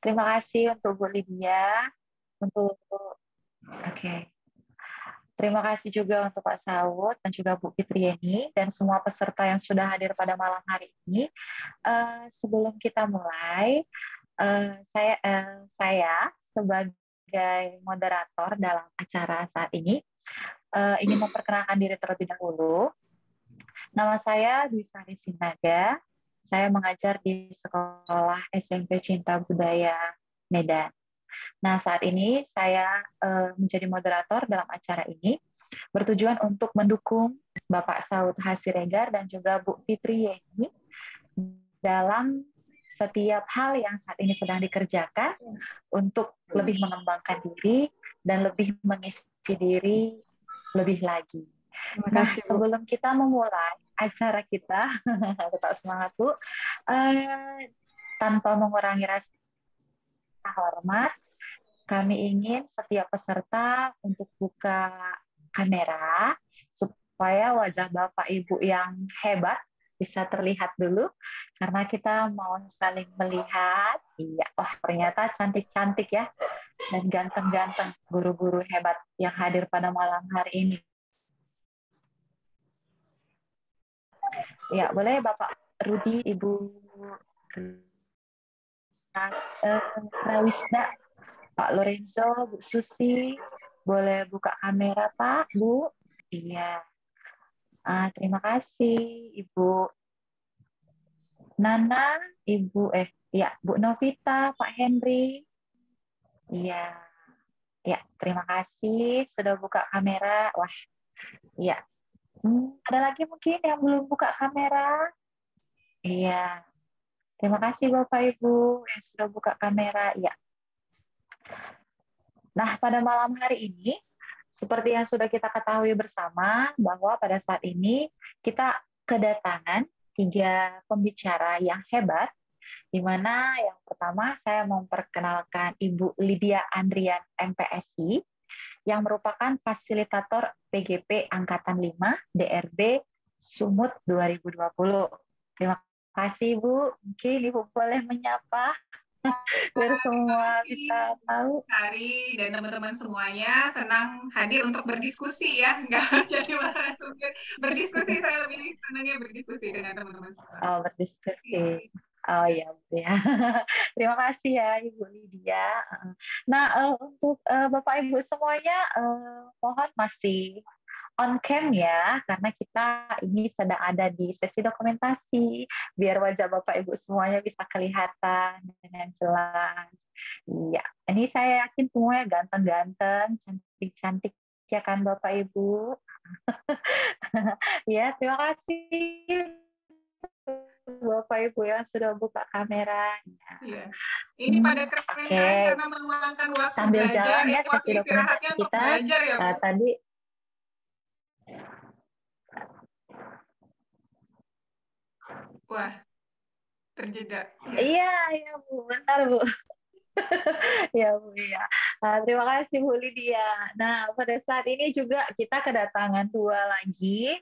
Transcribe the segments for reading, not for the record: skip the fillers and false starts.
Terima kasih untuk Bu Lydia, untuk oke. Terima kasih juga untuk Pak Saud dan juga Bu Fitriani dan semua peserta yang sudah hadir pada malam hari ini. Sebelum kita mulai, saya sebagai moderator dalam acara saat ini ingin memperkenalkan diri terlebih dahulu. Nama saya Dwi Sari Sinaga. Saya mengajar di Sekolah SMP Cinta Budaya Medan. Nah, saat ini saya menjadi moderator dalam acara ini, bertujuan untuk mendukung Bapak Saud Hasiregar dan juga Bu Fitri Yeni dalam setiap hal yang saat ini sedang dikerjakan untuk lebih mengembangkan diri dan lebih mengisi diri lebih lagi. Terima kasih, Bu. Sebelum kita memulai acara kita, tetap semangat, Bu. Tanpa mengurangi rasa hormat, kami ingin setiap peserta untuk buka kamera supaya wajah Bapak Ibu yang hebat bisa terlihat dulu, karena kita mau saling melihat. Iya, ternyata cantik-cantik ya, dan ganteng-ganteng guru-guru hebat yang hadir pada malam hari ini. Ya, boleh Bapak Rudi, Ibu Rawisda, Pak Lorenzo, Bu Susi, boleh buka kamera Pak, Bu? Iya. Terima kasih Ibu Nana, Bu Novita, Pak Henry. Iya. Ya, terima kasih sudah buka kamera. Wah, iya. Ada lagi mungkin yang belum buka kamera? Iya. Terima kasih Bapak Ibu yang sudah buka kamera. Iya. Nah, pada malam hari ini, seperti yang sudah kita ketahui bersama, bahwa pada saat ini kita kedatangan 3 pembicara yang hebat, di mana yang pertama saya memperkenalkan Ibu Lydia Andrian MPSI, yang merupakan fasilitator PGP Angkatan 5 DRB Sumut 2020. Terima kasih Bu, mungkin Ibu boleh menyapa biar semua bisa tahu. Sari dan teman-teman semuanya, senang hadir untuk berdiskusi ya, nggak jadi narasumber. Berdiskusi, saya lebih senangnya berdiskusi dengan teman-teman semua. Oh, berdiskusi. Oh ya, ya. Terima kasih ya Ibu Lydia. Nah, untuk Bapak Ibu semuanya, mohon masih on cam ya, karena kita ini sedang ada di sesi dokumentasi, biar wajah Bapak Ibu semuanya bisa kelihatan dengan jelas. Iya, ini saya yakin semuanya ganteng-ganteng, cantik-cantik ya kan Bapak Ibu. Ya, terima kasih Bapak Ibu yang sudah buka kamera. Iya. Ini pada keren karena meluangkan waktu sambil belajar, jalan ya waktu sesi dokumentasi kita. belajar ya, Bu. Tadi Wah, terjeda. Iya, Bu, bentar Bu. Ya Bu, ya. Terima kasih Bu Lydia. Nah, pada saat ini juga kita kedatangan 2 lagi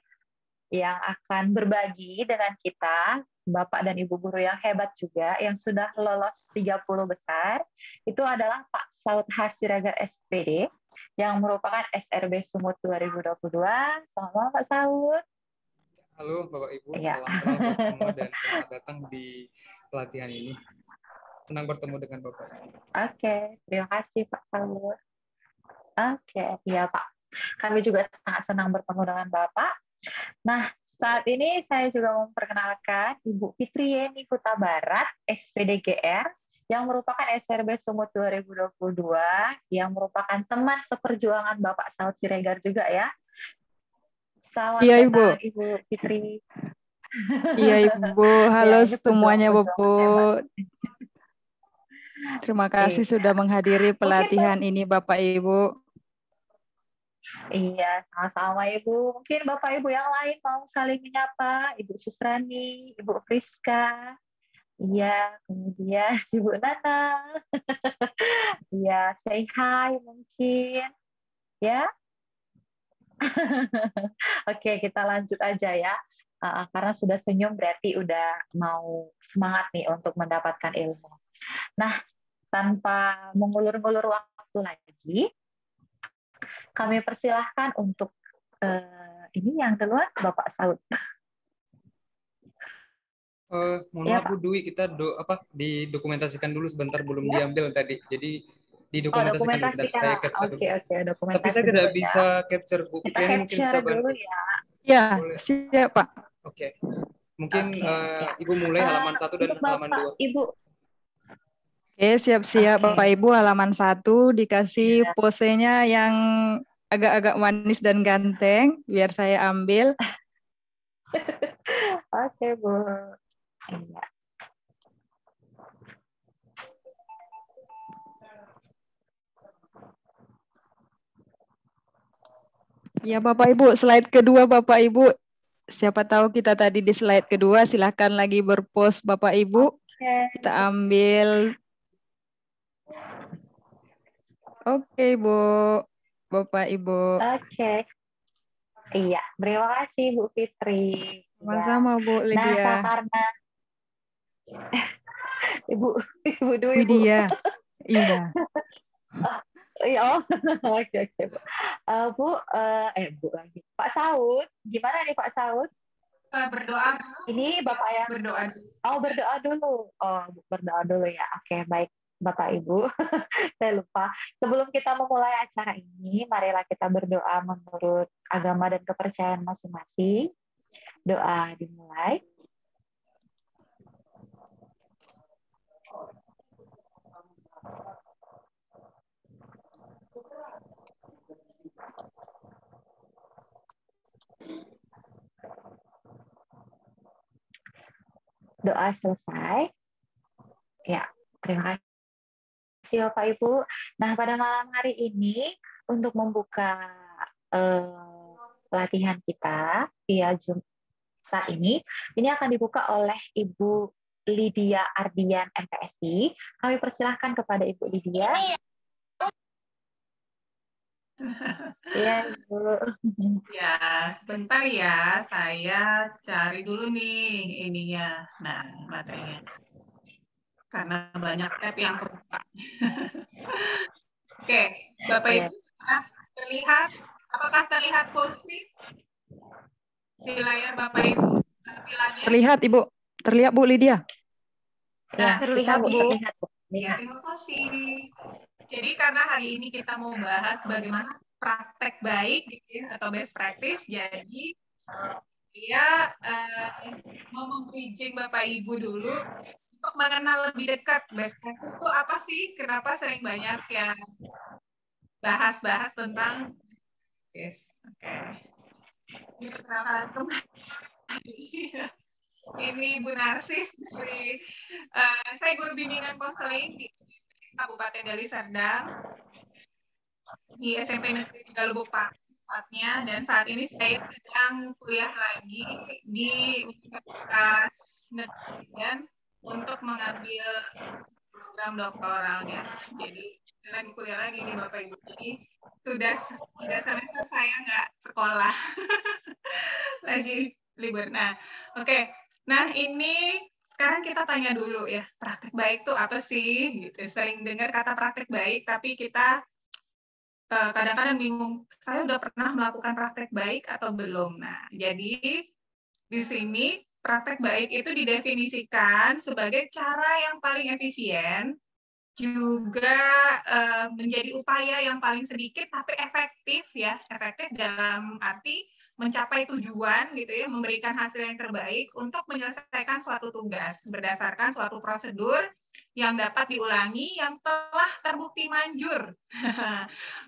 yang akan berbagi dengan kita, Bapak dan Ibu guru yang hebat juga, yang sudah lolos 30 besar. Itu adalah Pak Saud Hasiregar SPD, yang merupakan SRB Sumut 2022. Selamat malam Pak Saud. Halo Bapak Ibu, Ya. salam kenal buat semua dan selamat datang di pelatihan ini. Senang bertemu dengan Bapak. Oke, terima kasih Pak Saud. Oke, iya Pak. Kami juga sangat senang bertemu dengan Bapak. Nah, saat ini saya juga memperkenalkan Ibu Fitri Yeni Kuta Barat, SPDGR, yang merupakan SRB Sumut 2022, yang merupakan teman seperjuangan Bapak Saud Siregar juga ya. Selamat Iya, datang Ibu Fitri. Iya Ibu, halo Ya, semuanya Bu. hebat. Terima kasih sudah menghadiri pelatihan ini Bapak Ibu. Iya, sama-sama Ibu. Mungkin Bapak Ibu yang lain mau saling menyapa, Ibu Susrani, Ibu Friska, iya, kemudian Ibu Nana, iya, say hi mungkin, ya. Oke, kita lanjut aja ya. Karena sudah senyum berarti udah mau semangat nih untuk mendapatkan ilmu. Nah, tanpa mengulur-ngulur waktu lagi, kami persilahkan untuk ini yang keluar Bapak Saud. Mohon Ya, maaf Bu Dwi, kita didokumentasikan dulu sebentar, belum Ya. diambil tadi. Jadi Oh, didokumentasikan dulu, bentar. dokumentasikan. Saya capture Oke, dulu. oke, Tapi dokumentasi saya tidak dulu ya. bisa capture Bu. Kita Kayaknya mungkin bisa capture dulu bantu. ya. Ya, Boleh. siap Pak. Oke. Mungkin Oke, ya. Ibu mulai halaman 1 dan Untuk halaman Bapak, 2. Ibu. Oke, siap-siap Oke. Bapak Ibu, halaman 1 dikasih Ya. posenya yang agak-agak manis dan ganteng, biar saya ambil. Oke, Bu. Iya. Ya Bapak Ibu, slide kedua Bapak Ibu. Siapa tahu kita tadi di slide kedua, silahkan lagi berpose Bapak Ibu. Oke. Kita ambil. Oke Bu, Bapak Ibu. Oke. Iya, terima kasih Bu Fitri. Sama-sama Bu Nah, Lydia. karena Ibu Dwi, Bu. Widya. Iya. Iya, oh, oke, Bu. Bu, Bu lagi. Pak Saud, gimana nih Pak Saud? Berdoa dulu. Ini Bapak yang Berdoa dulu. Oh, berdoa dulu. Oh, berdoa dulu ya. Oke, baik Bapak Ibu. Saya lupa. Sebelum kita memulai acara ini, marilah kita berdoa menurut agama dan kepercayaan masing-masing. Doa dimulai. Doa selesai. Ya, terima kasih Bapak Ibu. Nah, pada malam hari ini untuk membuka pelatihan kita via Zoom saat ini akan dibuka oleh Ibu Lydia Ardian MPSI. Kami persilahkan kepada Ibu Lydia. Ya, Ibu. Ya, sebentar ya. Saya cari dulu nih ininya. Nah, materinya. Karena banyak tab yang kebuka. Oke, Bapak Ibu sudah terlihat? Apakah terlihat full screen di layar Bapak Ibu? Tampilannya? Terlihat Ibu. Terlihat Bu Lydia. Ya, terlihat Bu. Bu. Terlihat, Bu. Ya, terima kasih. Jadi karena hari ini kita mau bahas bagaimana praktek baik atau best practice, jadi dia mau membridging Bapak Ibu dulu untuk mengenal lebih dekat best practice itu apa sih? Kenapa sering banyak yang bahas-bahas tentang Oke. Ini perkenalkan kembali. Ini Bu Narsis dari saya guru bimbingan konseling di Kabupaten Deli Serdang di SMP Negeri 3 Lubuk Pakis, dan saat ini saya sedang kuliah lagi di Universitas Negeri dan untuk mengambil program doktoralnya. Jadi lagi kuliah lagi nih Bapak Ibu. Jadi sudah 3 semester saya nggak sekolah. Lagi libur. Nah, oke. Nah, ini sekarang kita tanya dulu ya, praktek baik itu apa sih? Gitu. Sering dengar kata praktek baik, tapi kita kadang-kadang bingung, saya udah pernah melakukan praktek baik atau belum? Nah, jadi di sini praktek baik itu didefinisikan sebagai cara yang paling efisien, juga menjadi upaya yang paling sedikit tapi efektif ya, efektif dalam arti mencapai tujuan gitu ya, memberikan hasil yang terbaik untuk menyelesaikan suatu tugas berdasarkan suatu prosedur yang dapat diulangi yang telah terbukti manjur.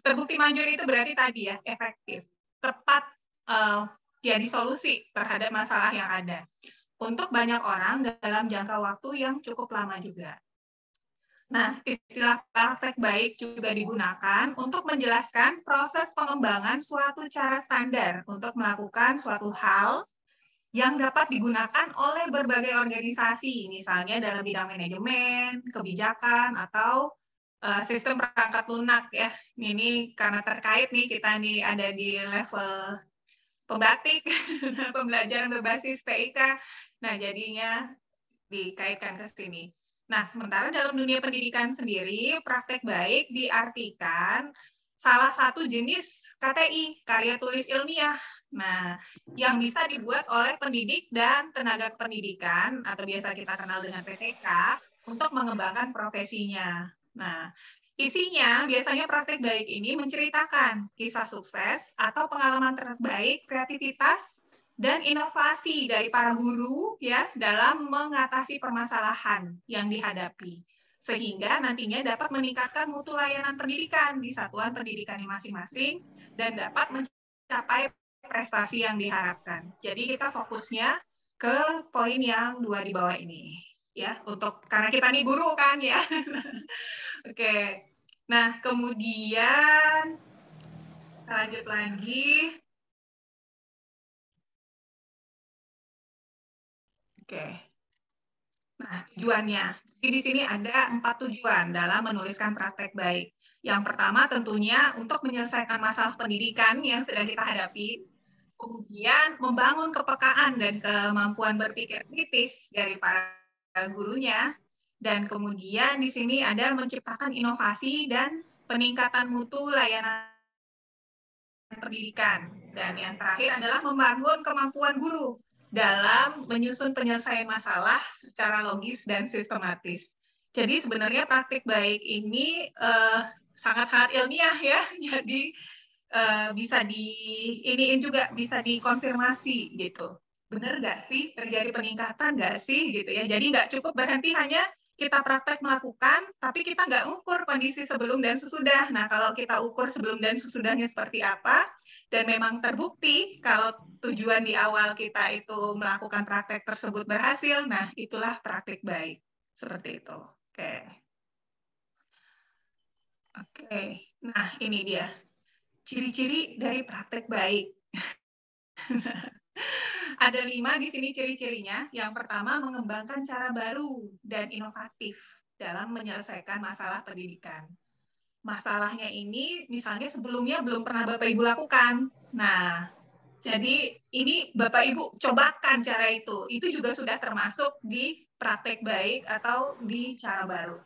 Terbukti manjur itu berarti tadi ya, efektif, tepat jadi solusi terhadap masalah yang ada untuk banyak orang dalam jangka waktu yang cukup lama juga. Nah, istilah praktek baik juga digunakan untuk menjelaskan proses pengembangan suatu cara standar untuk melakukan suatu hal yang dapat digunakan oleh berbagai organisasi, misalnya dalam bidang manajemen, kebijakan, atau sistem perangkat lunak ya. Ini karena terkait nih, kita nih ada di level pembatik, pembelajaran berbasis PIK. Nah, jadinya dikaitkan ke sini. Nah, sementara dalam dunia pendidikan sendiri, praktek baik diartikan salah satu jenis KTI, karya tulis ilmiah. Nah, yang bisa dibuat oleh pendidik dan tenaga pendidikan, atau biasa kita kenal dengan PTK, untuk mengembangkan profesinya. Nah, isinya biasanya praktek baik ini menceritakan kisah sukses atau pengalaman terbaik, kreativitas, dan inovasi dari para guru ya dalam mengatasi permasalahan yang dihadapi, sehingga nantinya dapat meningkatkan mutu layanan pendidikan di satuan pendidikan masing-masing dan dapat mencapai prestasi yang diharapkan. Jadi kita fokusnya ke poin yang 2 di bawah ini ya, untuk karena kita nih guru kan ya. Oke. Nah, kemudian lanjut lagi. Oke. Nah, tujuannya. Jadi di sini ada 4 tujuan dalam menuliskan praktek baik. Yang pertama tentunya untuk menyelesaikan masalah pendidikan yang sedang kita hadapi. Kemudian membangun kepekaan dan kemampuan berpikir kritis dari para gurunya. Dan kemudian di sini ada menciptakan inovasi dan peningkatan mutu layanan pendidikan. Dan yang terakhir adalah membangun kemampuan guru dalam menyusun penyelesaian masalah secara logis dan sistematis. Jadi sebenarnya praktik baik ini sangat-sangat ilmiah ya. Jadi bisa iniin juga, bisa dikonfirmasi gitu. Benar nggak sih terjadi peningkatan nggak sih gitu ya. Jadi nggak cukup berhenti hanya kita praktek melakukan, tapi kita nggak ukur kondisi sebelum dan sesudah. Nah, kalau kita ukur sebelum dan sesudahnya seperti apa, dan memang terbukti kalau tujuan di awal kita itu melakukan praktek tersebut berhasil, nah itulah praktek baik. Seperti itu. Oke. Nah ini dia. Ciri-ciri dari praktek baik. Ada 5 di sini ciri-cirinya. Yang pertama, mengembangkan cara baru dan inovatif dalam menyelesaikan masalah pendidikan. Masalahnya ini misalnya sebelumnya belum pernah Bapak Ibu lakukan. Nah, jadi ini Bapak Ibu cobakan cara itu. Itu juga sudah termasuk di praktek baik atau di cara baru.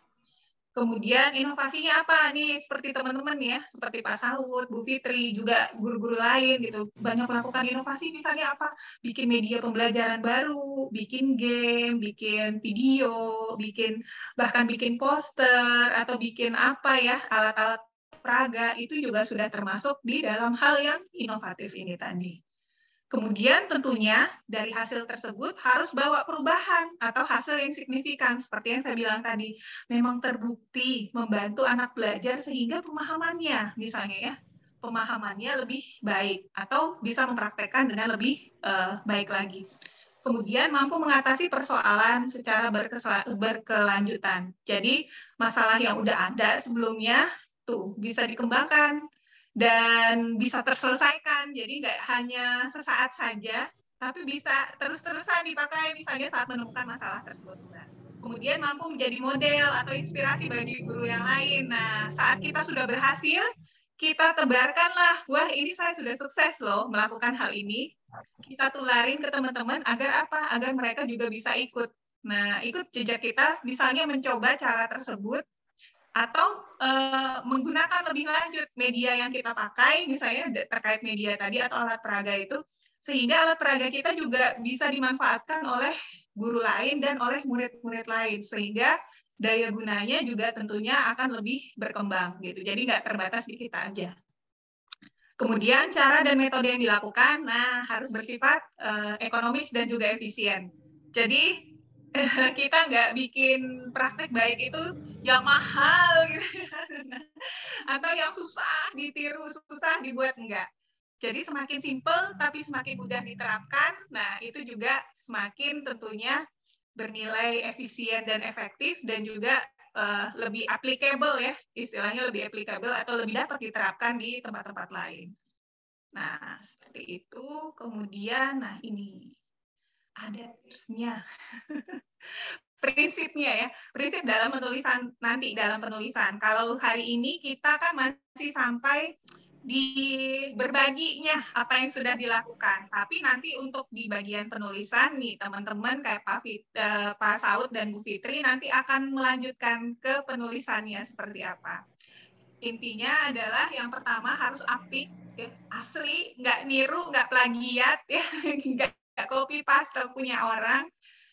Kemudian inovasinya apa nih, seperti teman-teman ya, seperti Pak Sahut, Bu Fitri, juga guru-guru lain gitu, banyak melakukan inovasi, misalnya apa, bikin media pembelajaran baru, bikin game, bikin video, bahkan bikin poster, atau bikin apa ya, alat-alat peraga, itu juga sudah termasuk di dalam hal yang inovatif ini tadi. Kemudian tentunya dari hasil tersebut harus bawa perubahan atau hasil yang signifikan. Seperti yang saya bilang tadi, memang terbukti membantu anak belajar sehingga pemahamannya, misalnya ya, pemahamannya lebih baik atau bisa mempraktekkan dengan lebih baik lagi. Kemudian mampu mengatasi persoalan secara berkelanjutan. Jadi masalah yang udah ada sebelumnya tuh bisa dikembangkan dan bisa terselesaikan. Jadi nggak hanya sesaat saja, tapi bisa terus-terusan dipakai misalnya saat menemukan masalah tersebut. Kemudian mampu menjadi model atau inspirasi bagi guru yang lain. Nah, saat kita sudah berhasil, kita tebarkanlah, wah ini saya sudah sukses loh melakukan hal ini. Kita tularin ke teman-teman agar apa? Agar mereka juga bisa ikut. Nah, ikut jejak kita, misalnya mencoba cara tersebut, atau menggunakan lebih lanjut media yang kita pakai, misalnya terkait media tadi atau alat peraga itu, sehingga alat peraga kita juga bisa dimanfaatkan oleh guru lain dan oleh murid-murid lain, sehingga daya gunanya juga tentunya akan lebih berkembang gitu. Jadi nggak terbatas di kita aja. Kemudian cara dan metode yang dilakukan, nah harus bersifat ekonomis dan juga efisien. Jadi kita nggak bikin praktek baik itu yang mahal gitu, atau yang susah ditiru, susah dibuat, enggak. Jadi semakin simple tapi semakin mudah diterapkan, nah itu juga semakin tentunya bernilai efisien dan efektif dan juga lebih applicable ya, istilahnya lebih applicable atau lebih dapat diterapkan di tempat-tempat lain. Nah, seperti itu. Kemudian, nah ini ada tipsnya. Prinsipnya ya, prinsip dalam penulisan nanti dalam penulisan. Kalau hari ini kita kan masih sampai di berbaginya apa yang sudah dilakukan. Tapi nanti untuk di bagian penulisan nih teman-teman kayak Pak Saud dan Bu Fitri nanti akan melanjutkan ke penulisannya seperti apa. Intinya adalah yang pertama harus apik, ya, asli, nggak niru, nggak plagiat, ya, nggak copy paste punya orang,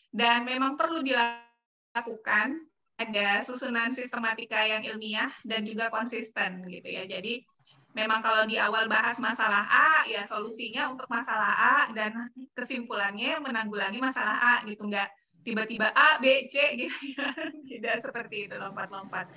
dan memang perlu dilakukan ada susunan sistematika yang ilmiah dan juga konsisten gitu ya. Jadi memang kalau di awal bahas masalah A, ya solusinya untuk masalah A dan kesimpulannya menanggulangi masalah A gitu, nggak tiba-tiba A, B, C gitu ya. Tidak seperti itu lompat-lompat.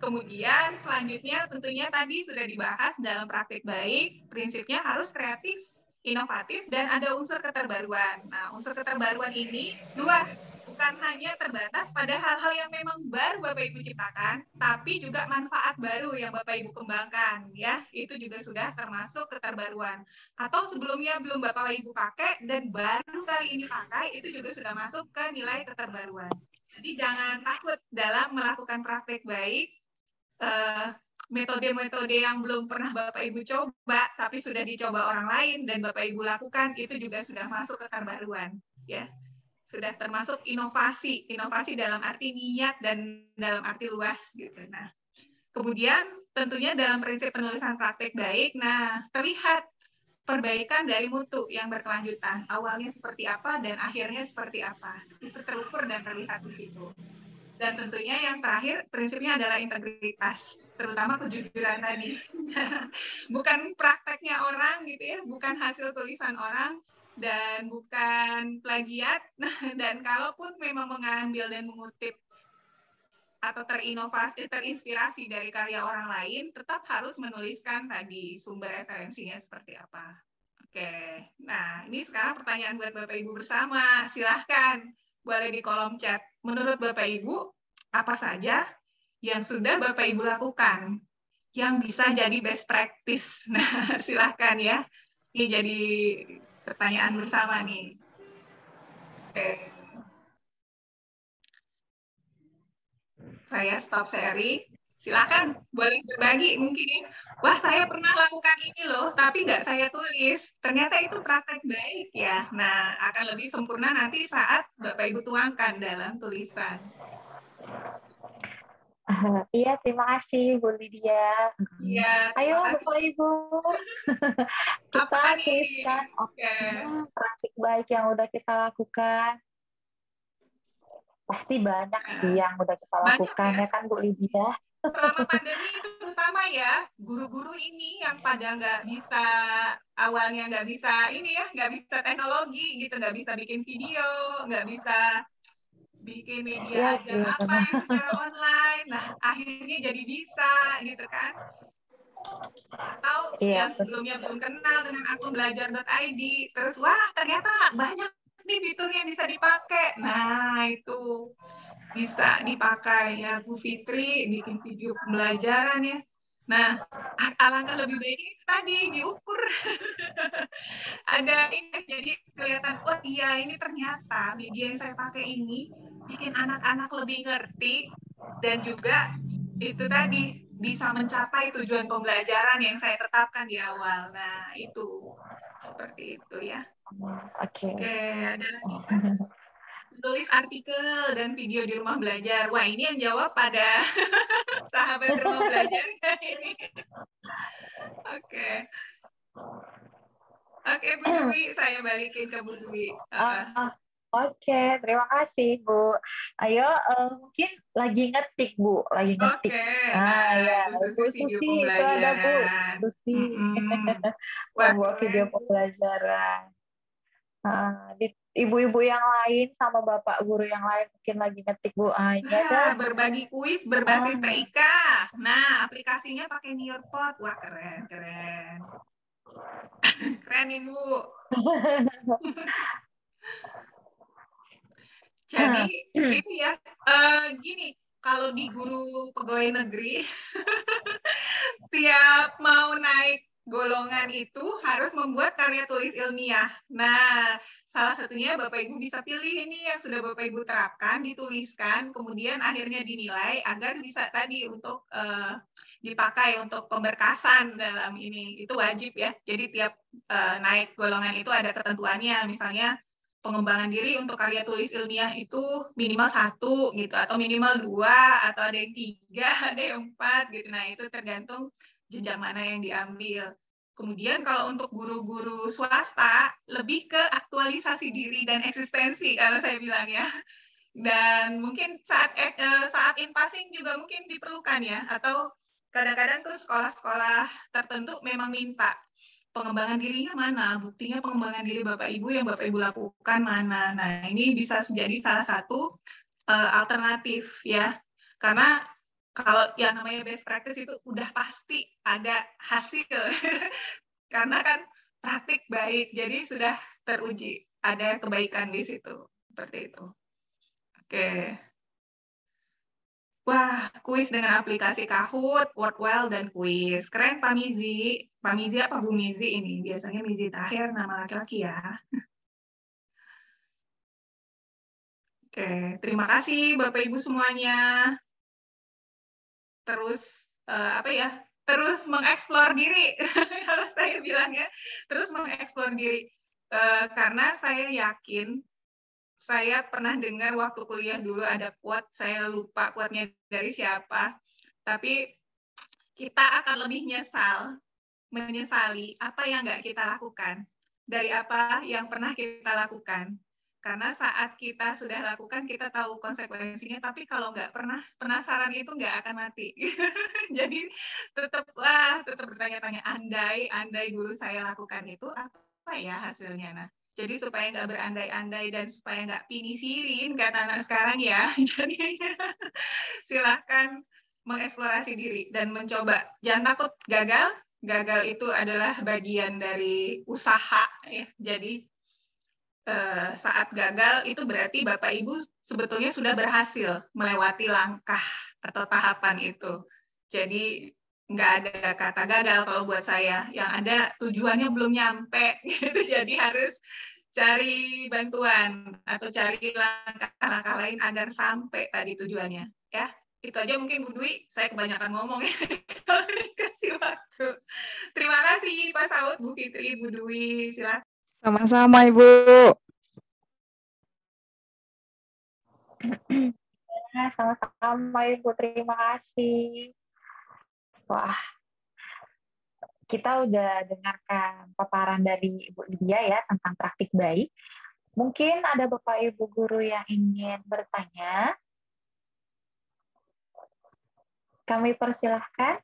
Kemudian selanjutnya tentunya tadi sudah dibahas dalam praktik baik, prinsipnya harus kreatif, inovatif, dan ada unsur keterbaruan. Nah, unsur keterbaruan ini luas, bukan hanya terbatas pada hal-hal yang memang baru Bapak Ibu ciptakan, tapi juga manfaat baru yang Bapak Ibu kembangkan, ya. Itu juga sudah termasuk keterbaruan. Atau sebelumnya belum Bapak Ibu pakai dan baru kali ini pakai, itu juga sudah masuk ke nilai keterbaruan. Jadi jangan takut dalam melakukan praktik baik, metode-metode yang belum pernah Bapak Ibu coba, tapi sudah dicoba orang lain dan Bapak Ibu lakukan, itu juga sudah masuk keterbaruan, ya. Sudah termasuk inovasi, inovasi dalam arti niat dan dalam arti luas gitu. Nah, kemudian tentunya dalam prinsip penulisan praktek baik, nah terlihat perbaikan dari mutu yang berkelanjutan. Awalnya seperti apa dan akhirnya seperti apa. Itu terukur dan terlihat di situ. Dan tentunya yang terakhir prinsipnya adalah integritas, terutama kejujuran tadi. Bukan prakteknya orang gitu ya, bukan hasil tulisan orang, dan bukan plagiat. Dan kalaupun memang mengambil dan mengutip atau terinspirasi dari karya orang lain, tetap harus menuliskan tadi sumber referensinya seperti apa. Oke, nah ini sekarang pertanyaan buat Bapak Ibu bersama. Silahkan, boleh di kolom chat. Menurut Bapak Ibu, apa saja yang sudah Bapak Ibu lakukan yang bisa jadi best practice? Nah, silahkan ya. Ini jadi pertanyaan bersama nih. Oke. Saya stop sharing. Silahkan, boleh berbagi mungkin. Wah, saya pernah lakukan ini loh, tapi nggak saya tulis. Ternyata itu praktek baik ya. Nah, akan lebih sempurna nanti saat Bapak Ibu tuangkan dalam tulisan. Iya, terima kasih Bu Lydia. Iya. Ayo Bapak Ibu, kita Apa nih? tuliskan praktik baik yang udah kita lakukan. Pasti banyak sih yang udah kita lakukan ya kan Bu Lydia. Selama pandemi itu terutama ya, guru-guru ini yang pada nggak bisa, awalnya nggak bisa ini ya, nggak bisa teknologi gitu, nggak bisa bikin video, nggak bisa bikin media ajar apa yang secara online. Nah, akhirnya jadi bisa gitu kan. Atau yang sebelumnya belum kenal dengan akun belajar.id, terus wah ternyata banyak nih fitur yang bisa dipakai. Nah, itu bisa dipakai ya Bu Fitri bikin video pembelajaran ya. Nah, alangkah lebih baiknya tadi diukur. Ada ini jadi kelihatan, oh iya ini ternyata media yang saya pakai ini bikin anak-anak lebih ngerti dan juga itu tadi bisa mencapai tujuan pembelajaran yang saya tetapkan di awal. Nah, itu seperti itu ya. Oke, ada lagi kan? Tulis artikel dan video di rumah belajar. Wah, ini yang jawab pada sahabat rumah belajar ini. Oke. Oke, Bu Dwi, saya balikin ke Bu Dwi. Oke, terima kasih Bu. Ayo, mungkin lagi ngetik Bu, lagi ngetik. Nah, ya, Bu Susi itu ada Bu. Susi. Membuat video pembelajaran. Ibu-ibu yang lain sama bapak guru yang lain mungkin lagi ngetik Bu. Berbagi kuis berbasis TIK. Nah, aplikasinya pakai Nearpod. Wah, keren, keren. Keren Ibu. Jadi ini ya, gini, kalau di guru pegawai negeri, tiap mau naik golongan itu harus membuat karya tulis ilmiah. Nah, salah satunya Bapak Ibu bisa pilih ini yang sudah Bapak Ibu terapkan, dituliskan, kemudian akhirnya dinilai agar bisa tadi untuk dipakai untuk pemberkasan dalam ini. Itu wajib ya. Jadi tiap naik golongan itu ada ketentuannya. Misalnya pengembangan diri untuk karya tulis ilmiah itu minimal 1 gitu, atau minimal 2, atau ada yang 3, ada yang 4 gitu. Nah itu tergantung jenjang mana yang diambil. Kemudian kalau untuk guru-guru swasta lebih ke aktualisasi diri dan eksistensi kalau saya bilang ya. Dan mungkin saat in passing juga mungkin diperlukan ya, atau kadang-kadang tuh sekolah-sekolah tertentu memang minta pengembangan dirinya mana, buktinya pengembangan diri Bapak Ibu yang Bapak Ibu lakukan mana. Nah ini bisa jadi salah satu alternatif ya, karena kalau yang namanya best practice itu udah pasti ada hasil karena kan praktik baik, jadi sudah teruji ada kebaikan di situ, seperti itu. Oke. Wah, kuis dengan aplikasi Kahoot, Wordwell, dan kuis. Keren Pak Mizi. Pak Mizi apa Bu Mizi ini? Biasanya Mizi Tahir, nama laki-laki ya. Oke, terima kasih Bapak Ibu semuanya. Terus, terus mengeksplor diri. Kalau saya bilang ya, terus mengeksplor diri. Karena saya yakin, saya pernah dengar waktu kuliah dulu ada quote, saya lupa quote-nya dari siapa, tapi kita akan lebih menyesali apa yang nggak kita lakukan dari apa yang pernah kita lakukan. Karena saat kita sudah lakukan, kita tahu konsekuensinya, tapi kalau nggak pernah, penasaran itu nggak akan mati. Jadi tetap bertanya-tanya, andai dulu saya lakukan itu, apa ya hasilnya? Nah, jadi supaya nggak berandai-andai dan supaya nggak pinisirin kata anak sekarang ya. Jadi silahkan mengeksplorasi diri dan mencoba. Jangan takut gagal. Gagal itu adalah bagian dari usaha ya. Jadi saat gagal itu berarti Bapak Ibu sebetulnya sudah berhasil melewati langkah atau tahapan itu. Jadi nggak ada kata gagal kalau buat saya. Yang ada tujuannya belum nyampe gitu. Jadi harus cari bantuan atau cari langkah-langkah lain agar sampai tadi tujuannya ya. Itu aja mungkin Bu Dwi, saya kebanyakan ngomong ya kalau dikasih waktu. Terima kasih Pak Saud, Bu Fitri, Bu Dwi, silakan. Sama-sama Ibu. Sama-sama Ibu, terima kasih. Wah, kita udah dengarkan paparan dari Ibu Lydia ya tentang praktik baik. Mungkin ada Bapak Ibu guru yang ingin bertanya. Kami persilahkan.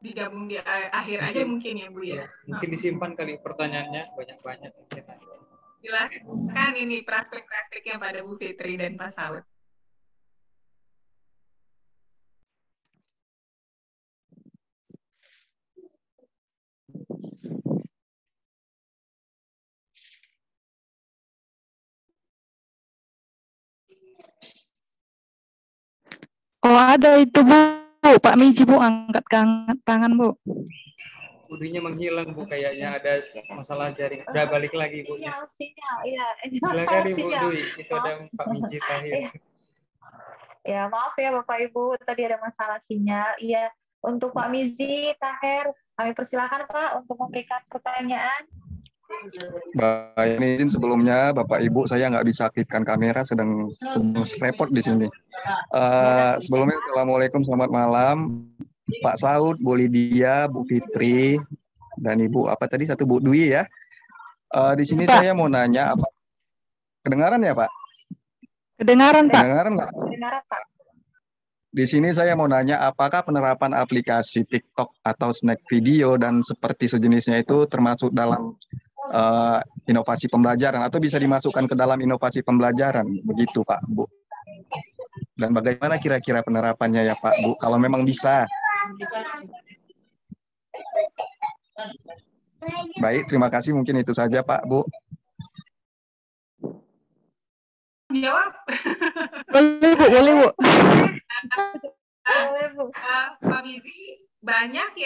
Digabung di akhir aja mungkin ya Bu ya. Mungkin disimpan kali pertanyaannya banyak-banyak. Silakan ini praktik-praktiknya pada Bu Fitri dan Pak Saud. Oh ada itu Bu, Pak Miji Bu, angkat tangan Bu. Budinya menghilang Bu, kayaknya ada masalah jaring. Udah balik lagi Bu. Sinyal, iya. Silakan Ibu Dwi, itu ada Pak Miji Tahir. Ya maaf ya Bapak Ibu, tadi ada masalah sinyal. Iya, untuk Pak Mizi Tahir, kami persilakan Pak untuk memberikan pertanyaan. Baik, izin sebelumnya Bapak Ibu, saya nggak bisa aktifkan kamera, sedang repot di sini. Sebelumnya Assalamualaikum, selamat malam Pak Saud, Bu Lydia, Bu Fitri, dan Ibu apa tadi satu Bu Dwi ya. Di sini Pak, saya mau nanya apa? Kedengaran ya Pak? Kedengaran Pak. Kedengaran nggak? Kedengaran Pak. Di sini saya mau nanya apakah penerapan aplikasi TikTok atau Snack Video dan seperti sejenisnya itu termasuk dalam inovasi pembelajaran atau bisa dimasukkan ke dalam inovasi pembelajaran, begitu Pak Bu? Dan bagaimana kira-kira penerapannya ya Pak Bu, kalau memang bisa? Baik, terima kasih, mungkin itu saja Pak Bu. Jawab. Boleh Bu. Pak Mizi, banyak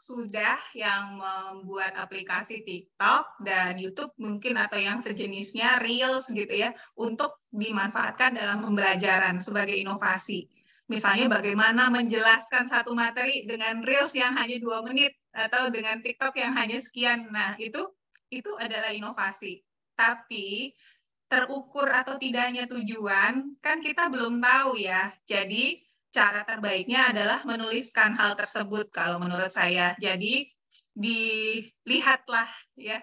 sudah yang membuat aplikasi TikTok dan YouTube mungkin atau yang sejenisnya Reels gitu ya untuk dimanfaatkan dalam pembelajaran sebagai inovasi. Misalnya bagaimana menjelaskan satu materi dengan Reels yang hanya 2 menit atau dengan TikTok yang hanya sekian. Nah, itu adalah inovasi. Tapi terukur atau tidaknya tujuan kan kita belum tahu ya. Jadi cara terbaiknya adalah menuliskan hal tersebut kalau menurut saya. Jadi dilihatlah ya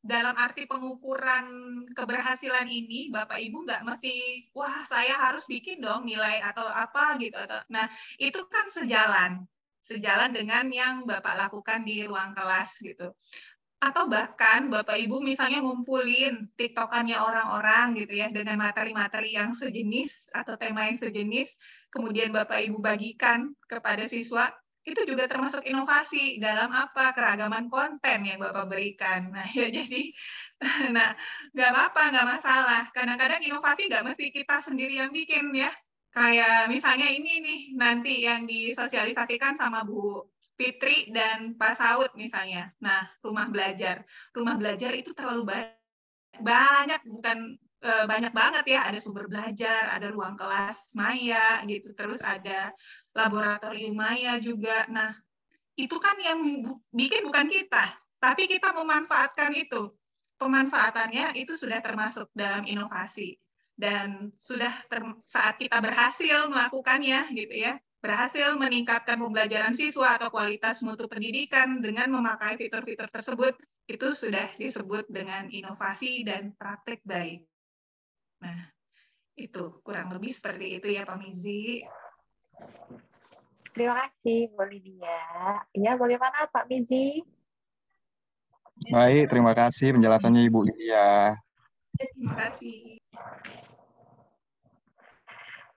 dalam arti pengukuran keberhasilan ini, Bapak Ibu nggak mesti, wah saya harus bikin dong nilai atau apa gitu. Nah itu kan sejalan dengan yang Bapak lakukan di ruang kelas gitu. Atau bahkan Bapak Ibu misalnya ngumpulin TikTokannya orang-orang gitu ya dengan materi-materi yang sejenis atau tema yang sejenis, kemudian Bapak Ibu bagikan kepada siswa, itu juga termasuk inovasi dalam apa? Keragaman konten yang Bapak berikan. Nah ya jadi, nah nggak apa-apa, nggak masalah. Kadang-kadang inovasi nggak mesti kita sendiri yang bikin ya. Kayak misalnya ini nih nanti yang disosialisasikan sama Bu Fitri dan Pak Saud misalnya. Nah, rumah belajar. Rumah belajar itu terlalu banyak, bukan banyak banget ya. Ada sumber belajar, ada ruang kelas maya gitu. Terus ada laboratorium maya juga. Nah, itu kan yang bikin bukan kita, tapi kita memanfaatkan itu. Pemanfaatannya itu sudah termasuk dalam inovasi. Dan sudah saat kita berhasil melakukannya gitu ya, berhasil meningkatkan pembelajaran siswa atau kualitas mutu pendidikan dengan memakai fitur-fitur tersebut, itu sudah disebut dengan inovasi dan praktek baik. Nah, itu kurang lebih seperti itu ya Pak Mizi. Terima kasih Bu Lydia. Ya, bagaimana Pak Mizi? Baik, terima kasih penjelasannya Ibu Lydia. Terima kasih.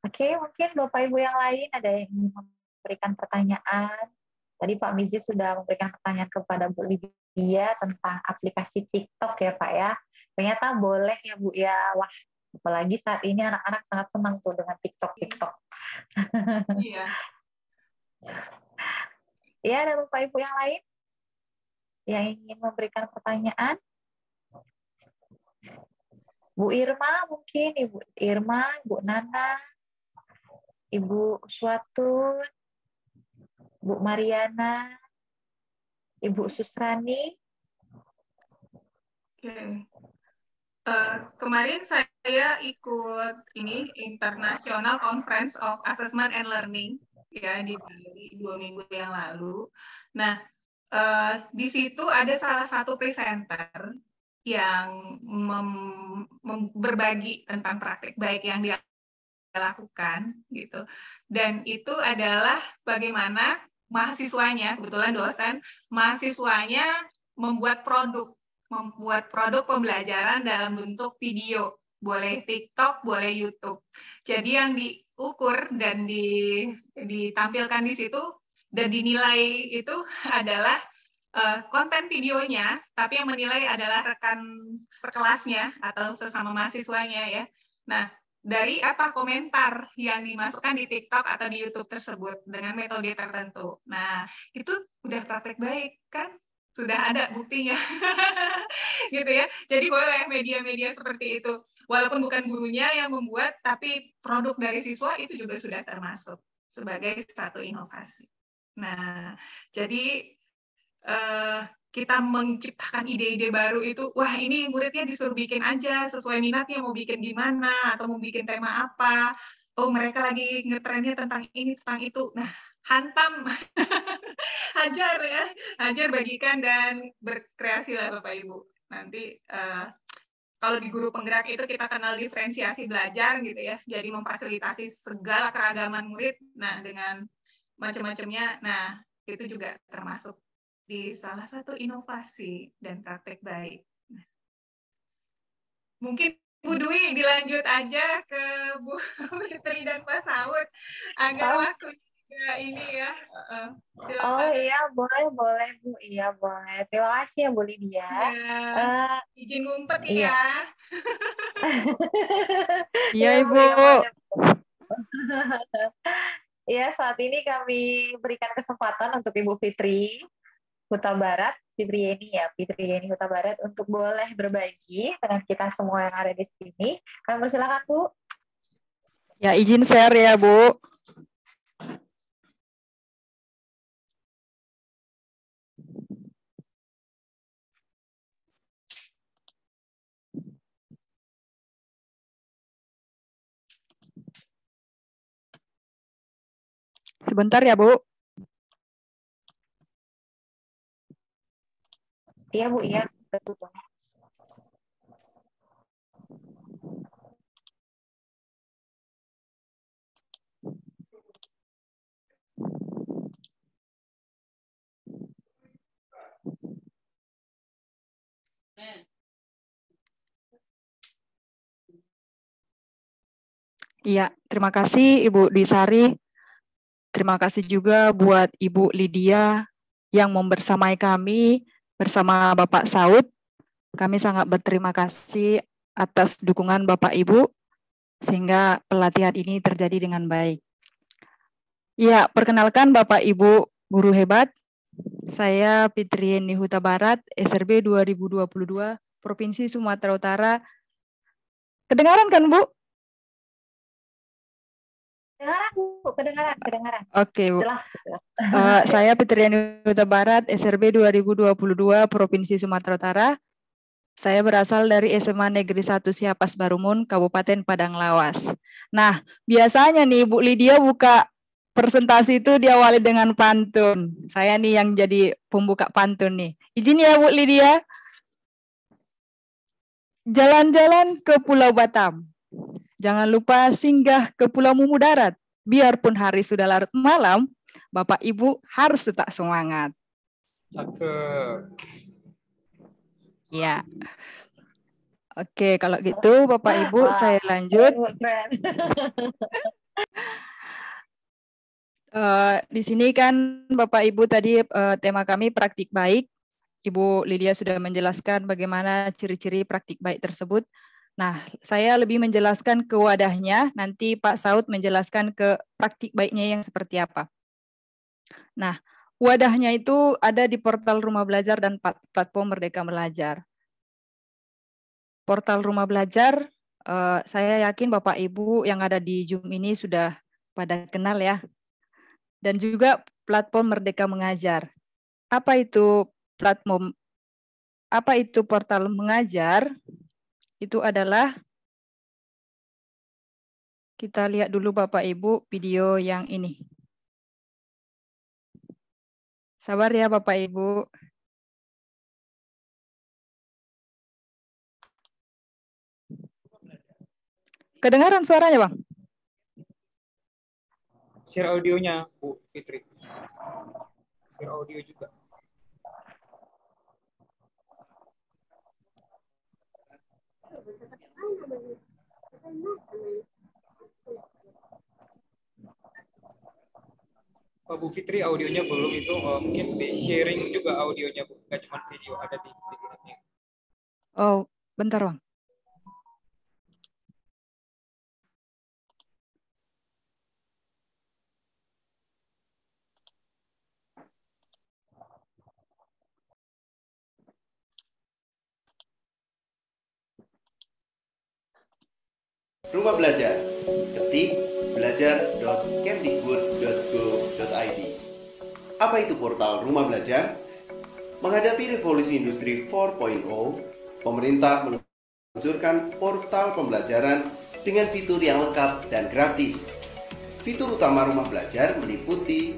Oke, mungkin Bapak Ibu yang lain ada yang ingin memberikan pertanyaan. Tadi Pak Mizi sudah memberikan pertanyaan kepada Bu Lydia tentang aplikasi TikTok ya Pak ya. Ternyata boleh ya Bu ya. Wah, apalagi saat ini anak-anak sangat senang tuh dengan TikTok. Iya. Ya, ada Bapak Ibu yang lain yang ingin memberikan pertanyaan? Bu Irma mungkin, Ibu Irma, Bu Nana, Ibu Suatun, Bu Mariana, Ibu Susrani. Oke. Kemarin saya ikut ini International Conference of Assessment and Learning ya di Bali 2 minggu yang lalu. Nah, di situ ada salah satu presenter yang berbagi tentang praktik baik yang dia lakukan gitu. Dan itu adalah bagaimana mahasiswanya, kebetulan dosen, mahasiswanya membuat produk pembelajaran dalam bentuk video. Boleh TikTok, boleh YouTube. Jadi yang diukur dan ditampilkan di situ dan dinilai itu adalah konten videonya, tapi yang menilai adalah rekan sekelasnya atau sesama mahasiswanya ya. Nah, dari apa komentar yang dimasukkan di TikTok atau di YouTube tersebut dengan metode tertentu. Nah, itu udah praktek baik kan? Sudah ada buktinya. Gitu ya. Jadi boleh media-media seperti itu. Walaupun bukan gurunya yang membuat, tapi produk dari siswa itu juga sudah termasuk sebagai satu inovasi. Nah, jadi kita menciptakan ide-ide baru itu, wah ini muridnya disuruh bikin aja sesuai minatnya, mau bikin gimana, atau mau bikin tema apa, oh mereka lagi ngetrennya tentang ini, tentang itu. Nah, hantam, hajar ya, hajar, bagikan, dan berkreasi lah Bapak Ibu. Nanti kalau di guru penggerak itu kita kenal diferensiasi belajar gitu ya, jadi memfasilitasi segala keragaman murid, nah dengan macam-macamnya, nah itu juga termasuk di salah satu inovasi dan praktek baik. Nah, mungkin Bu Dwi dilanjut aja ke Bu Fitri dan Pak Saud agar waktu juga ini ya. Oh iya, boleh Bu. Iya, boleh. Terima kasih ya Bu Lydia. Ya, izin ngumpet iya. ya. Iya Ibu. Ya, saat ini kami berikan kesempatan untuk Ibu Fitri Huta Barat, Fitri Yeni Huta Barat untuk boleh berbagi dengan kita semua yang ada di sini. Kami persilakan, Bu. Ya, izin share ya, Bu. Sebentar ya, Bu. Iya, Bu, iya. Betul. Iya, terima kasih Ibu Disari. Terima kasih juga buat Ibu Lydia yang membersamai kami bersama Bapak Saud. Kami sangat berterima kasih atas dukungan Bapak Ibu sehingga pelatihan ini terjadi dengan baik. Ya, perkenalkan Bapak Ibu guru hebat. Saya Fitri Yeni Huta Barat, SRB 2022, Provinsi Sumatera Utara. Kedengaran kan, Bu? Kedengaran, Bu. Kedengaran. Oke, Bu. Jelas. Saya Fitri Yeni Huta Barat, SRB 2022, Provinsi Sumatera Utara. Saya berasal dari SMA Negeri 1 Siapas Barumun, Kabupaten Padang Lawas. Nah, biasanya nih Bu Lydia buka presentasi itu diawali dengan pantun. Saya nih yang jadi pembuka pantun nih. Izin ya Bu Lydia. Jalan-jalan ke Pulau Batam. Jangan lupa singgah ke Pulau Mumu Darat. Biarpun hari sudah larut malam, Bapak Ibu harus tetap semangat. Cakep. Ya. Oke, kalau gitu Bapak Ibu saya lanjut. Di sini kan Bapak Ibu tadi tema kami praktik baik. Ibu Lydia sudah menjelaskan bagaimana ciri-ciri praktik baik tersebut. Nah, saya lebih menjelaskan ke wadahnya, nanti Pak Saud menjelaskan ke praktik baiknya yang seperti apa. Nah, wadahnya itu ada di portal Rumah Belajar dan platform Merdeka Belajar. Portal Rumah Belajar, saya yakin Bapak Ibu yang ada di Zoom ini sudah pada kenal ya. Dan juga platform Merdeka Mengajar. Apa itu platform? Apa itu portal mengajar? Itu adalah, kita lihat dulu Bapak Ibu video yang ini. Sabar ya Bapak Ibu. Kedengaran suaranya, Bang? Share audionya, Bu Fitri. Share audio juga. Bu Fitri audionya belum itu, mungkin di sharing juga audionya, Bu. Nggak cuma video, ada di videonya. Oh, bentar Bang. Rumah Belajar, ketik belajar.kemdikbud.go.id. Apa itu portal Rumah Belajar? Menghadapi revolusi industri 4.0, pemerintah meluncurkan portal pembelajaran dengan fitur yang lengkap dan gratis. Fitur utama Rumah Belajar meliputi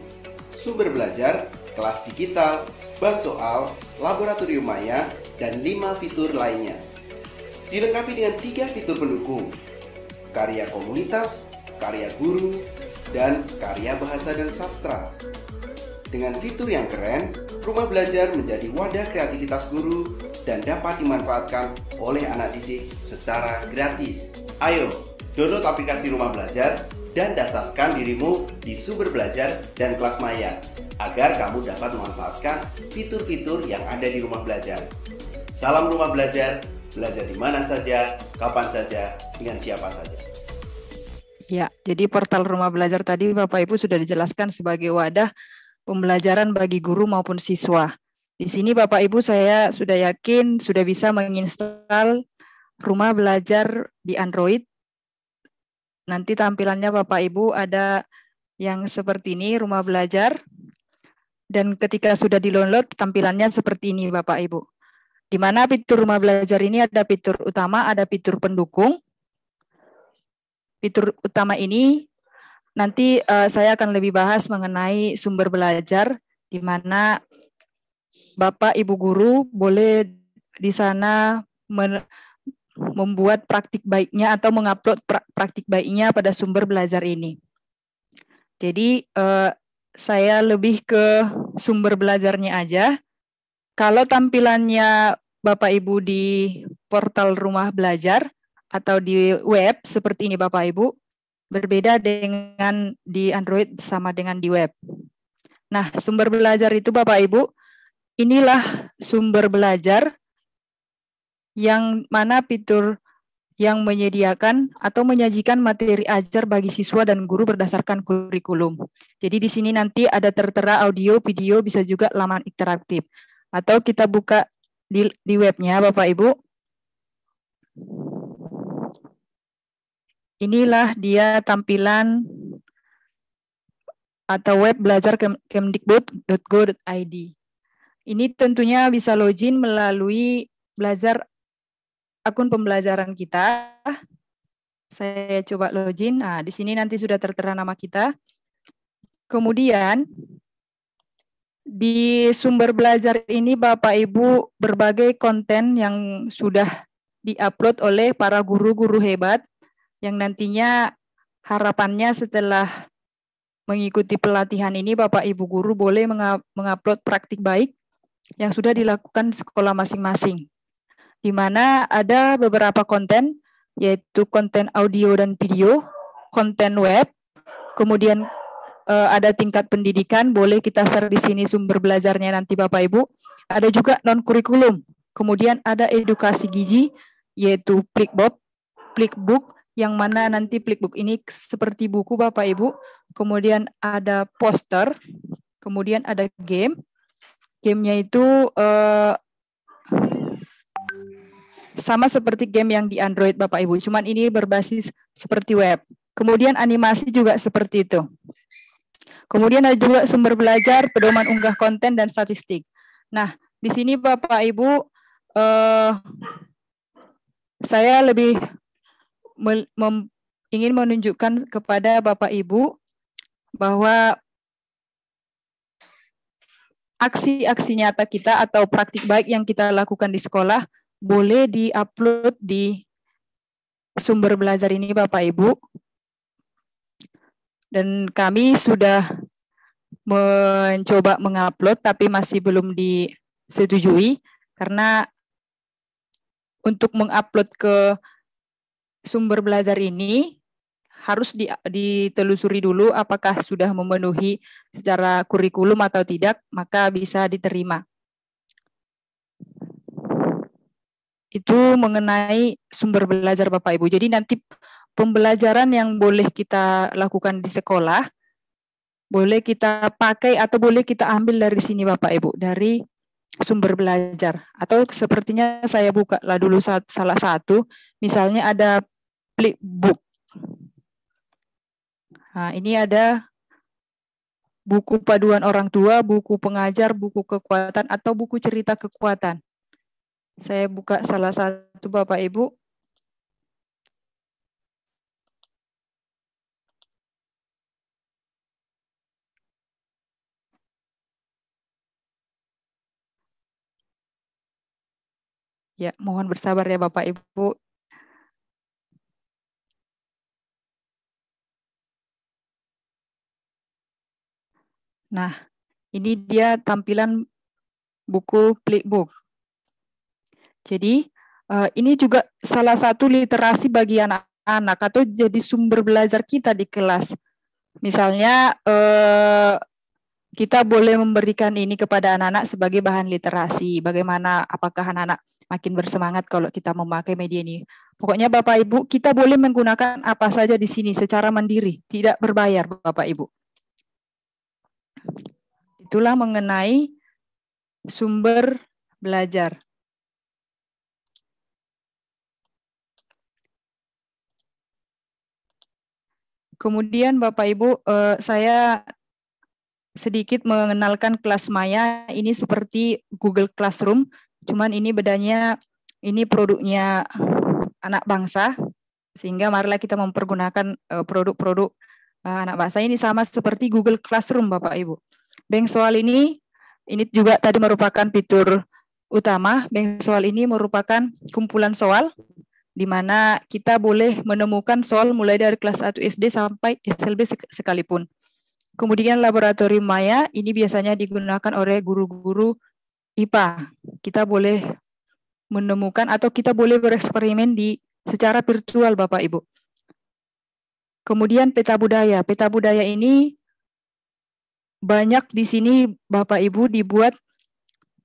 sumber belajar, kelas digital, bank soal, laboratorium maya, dan 5 fitur lainnya. Dilengkapi dengan 3 fitur pendukung, karya komunitas, karya guru, dan karya bahasa dan sastra. Dengan fitur yang keren, Rumah Belajar menjadi wadah kreativitas guru dan dapat dimanfaatkan oleh anak didik secara gratis. Ayo, download aplikasi Rumah Belajar dan daftarkan dirimu di sumber belajar dan kelas maya agar kamu dapat memanfaatkan fitur-fitur yang ada di Rumah Belajar. Salam Rumah Belajar, belajar di mana saja, kapan saja, dengan siapa saja. Ya, jadi portal Rumah Belajar tadi Bapak Ibu sudah dijelaskan sebagai wadah pembelajaran bagi guru maupun siswa. Di sini Bapak Ibu saya sudah yakin sudah bisa menginstal Rumah Belajar di Android. Nanti tampilannya Bapak Ibu ada yang seperti ini, Rumah Belajar. Dan ketika sudah di-download, tampilannya seperti ini Bapak Ibu. Di mana fitur Rumah Belajar ini ada fitur utama, ada fitur pendukung. Fitur utama ini nanti saya akan lebih bahas mengenai sumber belajar, di mana Bapak Ibu guru boleh di sana membuat praktik baiknya atau mengupload praktik baiknya pada sumber belajar ini. Jadi saya lebih ke sumber belajarnya aja. Kalau tampilannya Bapak Ibu di portal Rumah Belajar atau di web seperti ini Bapak Ibu, berbeda dengan di Android sama dengan di web. Nah, sumber belajar itu Bapak Ibu, inilah sumber belajar yang mana fitur yang menyediakan atau menyajikan materi ajar bagi siswa dan guru berdasarkan kurikulum. Jadi di sini nanti ada tertera audio, video, bisa juga laman interaktif. Atau kita buka di webnya Bapak Ibu. Inilah dia tampilan atau web belajar kemdikbud.go.id. Ini tentunya bisa login melalui belajar akun pembelajaran kita. Saya coba login. Nah, di sini nanti sudah tertera nama kita. Kemudian di sumber belajar ini Bapak Ibu berbagai konten yang sudah diupload oleh para guru-guru hebat yang nantinya harapannya setelah mengikuti pelatihan ini Bapak Ibu guru boleh mengupload praktik baik yang sudah dilakukan sekolah masing-masing. Di mana ada beberapa konten yaitu konten audio dan video, konten web, kemudian ada tingkat pendidikan, boleh kita share di sini sumber belajarnya nanti Bapak Ibu. Ada juga non-kurikulum, kemudian ada edukasi gizi, yaitu Plikbook, yang mana nanti Plikbook ini seperti buku Bapak Ibu, kemudian ada poster, kemudian ada game. Gamenya itu sama seperti game yang di Android Bapak Ibu, cuman ini berbasis seperti web. Kemudian animasi juga seperti itu. Kemudian ada juga sumber belajar, pedoman unggah konten, dan statistik. Nah, di sini Bapak Ibu, saya lebih ingin menunjukkan kepada Bapak Ibu bahwa aksi-aksi nyata kita atau praktik baik yang kita lakukan di sekolah boleh di-upload di sumber belajar ini Bapak Ibu. Dan kami sudah mencoba mengupload tapi masih belum disetujui karena untuk mengupload ke sumber belajar ini harus ditelusuri dulu apakah sudah memenuhi secara kurikulum atau tidak, maka bisa diterima. Itu mengenai sumber belajar Bapak Ibu. Jadi nanti pembelajaran yang boleh kita lakukan di sekolah, boleh kita pakai atau boleh kita ambil dari sini Bapak Ibu, dari sumber belajar. Atau sepertinya saya buka lah dulu salah satu, misalnya ada Plikbook. Nah, ini ada buku paduan orang tua, buku pengajar, buku kekuatan, atau buku cerita kekuatan. Saya buka salah satu Bapak Ibu. Ya, mohon bersabar ya Bapak Ibu. Nah, ini dia tampilan buku Plikbook. Jadi, ini juga salah satu literasi bagi anak-anak atau jadi sumber belajar kita di kelas. Misalnya, kita boleh memberikan ini kepada anak-anak sebagai bahan literasi. Bagaimana, apakah anak-anak makin bersemangat kalau kita memakai media ini? Pokoknya Bapak Ibu, kita boleh menggunakan apa saja di sini secara mandiri, tidak berbayar Bapak Ibu. Itulah mengenai sumber belajar. Kemudian Bapak Ibu, saya sedikit mengenalkan kelas Maya. Ini seperti Google Classroom, cuman ini bedanya ini produknya anak bangsa, sehingga marilah kita mempergunakan produk-produk anak bangsa ini sama seperti Google Classroom Bapak Ibu. Bank soal ini juga tadi merupakan fitur utama. Bank soal ini merupakan kumpulan soal di mana kita boleh menemukan soal mulai dari kelas 1 SD sampai SLB sekalipun. Kemudian laboratorium Maya ini biasanya digunakan oleh guru-guru IPA. Kita boleh menemukan atau kita boleh bereksperimen secara virtual Bapak Ibu. Kemudian peta budaya. Peta budaya ini banyak di sini Bapak Ibu dibuat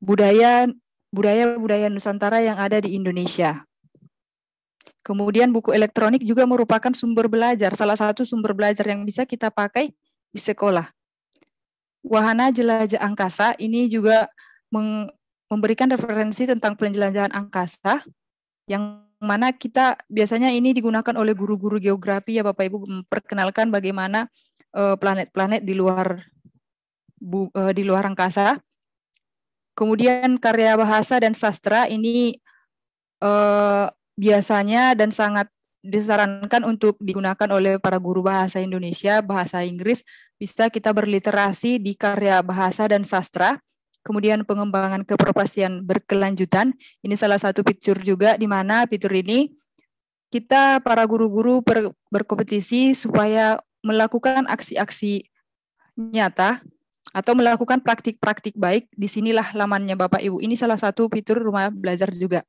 budaya Nusantara yang ada di Indonesia. Kemudian buku elektronik juga merupakan sumber belajar, salah satu sumber belajar yang bisa kita pakai di sekolah. Wahana jelajah angkasa ini juga memberikan referensi tentang penjelajahan angkasa, yang mana kita biasanya ini digunakan oleh guru-guru geografi ya Bapak Ibu, memperkenalkan bagaimana planet-planet di luar angkasa. Kemudian karya bahasa dan sastra ini biasanya dan sangat disarankan untuk digunakan oleh para guru bahasa Indonesia, bahasa Inggris. Bisa kita berliterasi di karya bahasa dan sastra. Kemudian pengembangan keprofesian berkelanjutan. Ini salah satu fitur juga di mana fitur ini kita para guru-guru berkompetisi supaya melakukan aksi-aksi nyata atau melakukan praktik-praktik baik. Disinilah lamannya Bapak Ibu. Ini salah satu fitur rumah belajar juga.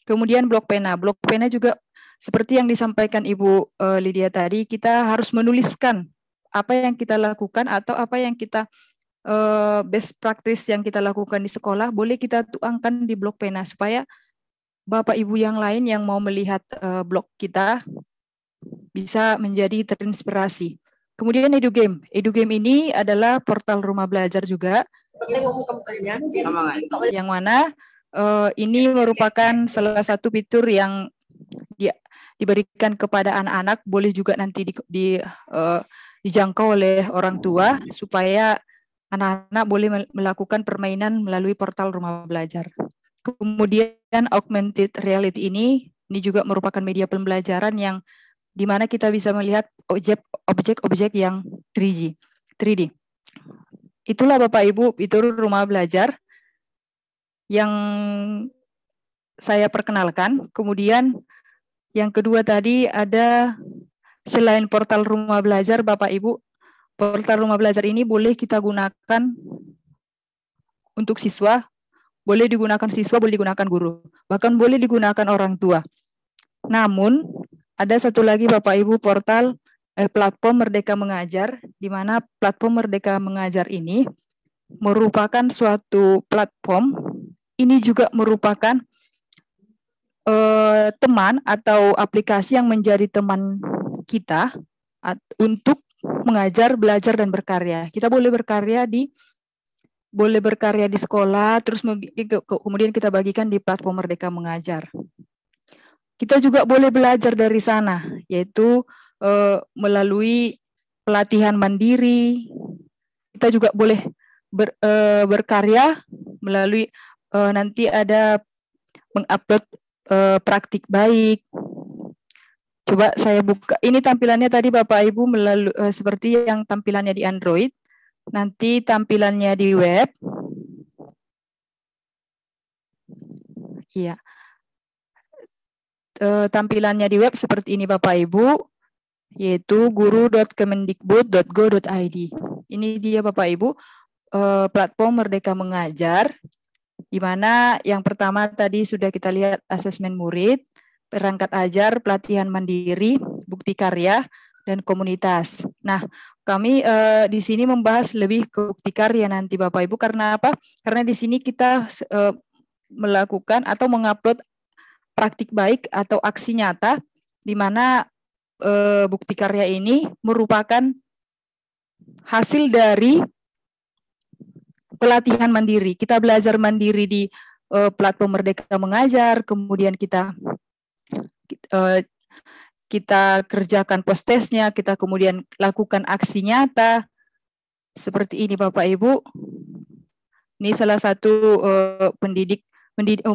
Kemudian blok pena. Blok pena juga seperti yang disampaikan Ibu Lydia tadi, kita harus menuliskan apa yang kita lakukan atau apa yang kita best practice yang kita lakukan di sekolah, boleh kita tuangkan di blok pena supaya Bapak Ibu yang lain yang mau melihat blog kita bisa menjadi terinspirasi. Kemudian EduGame. EduGame ini adalah portal rumah belajar juga, yang mana ini merupakan salah satu fitur yang diberikan kepada anak-anak, boleh juga nanti dijangkau oleh orang tua supaya anak-anak boleh melakukan permainan melalui portal rumah belajar. Kemudian augmented reality ini juga merupakan media pembelajaran yang di mana kita bisa melihat objek-objek yang 3D. Itulah Bapak Ibu fitur rumah belajar yang saya perkenalkan. Kemudian yang kedua tadi ada selain portal rumah belajar Bapak Ibu, portal rumah belajar ini boleh kita gunakan untuk siswa, boleh digunakan siswa, boleh digunakan guru, bahkan boleh digunakan orang tua. Namun ada satu lagi Bapak Ibu platform Merdeka Mengajar, di mana platform Merdeka Mengajar ini merupakan suatu platform, ini juga merupakan teman atau aplikasi yang menjadi teman kita untuk mengajar, belajar, dan berkarya. Kita boleh berkarya di sekolah, terus kemudian kita bagikan di platform Merdeka Mengajar. Kita juga boleh belajar dari sana, yaitu melalui pelatihan mandiri. Kita juga boleh berkarya melalui nanti ada mengupload praktik baik. Coba saya buka. Ini tampilannya tadi Bapak Ibu melalui seperti yang tampilannya di Android. Nanti tampilannya di web. Iya. Tampilannya di web seperti ini Bapak Ibu, yaitu guru.kemendikbud.go.id. Ini dia Bapak Ibu, platform Merdeka Mengajar, di mana yang pertama tadi sudah kita lihat asesmen murid, perangkat ajar, pelatihan mandiri, bukti karya, dan komunitas. Nah, kami di sini membahas lebih ke bukti karya nanti Bapak Ibu. Karena apa? Karena di sini kita melakukan atau mengupload praktik baik atau aksi nyata, di mana bukti karya ini merupakan hasil dari pelatihan mandiri. Kita belajar mandiri di platform Merdeka Mengajar, kemudian kita kerjakan post-testnya, kita kemudian lakukan aksi nyata. Seperti ini Bapak Ibu. Ini salah satu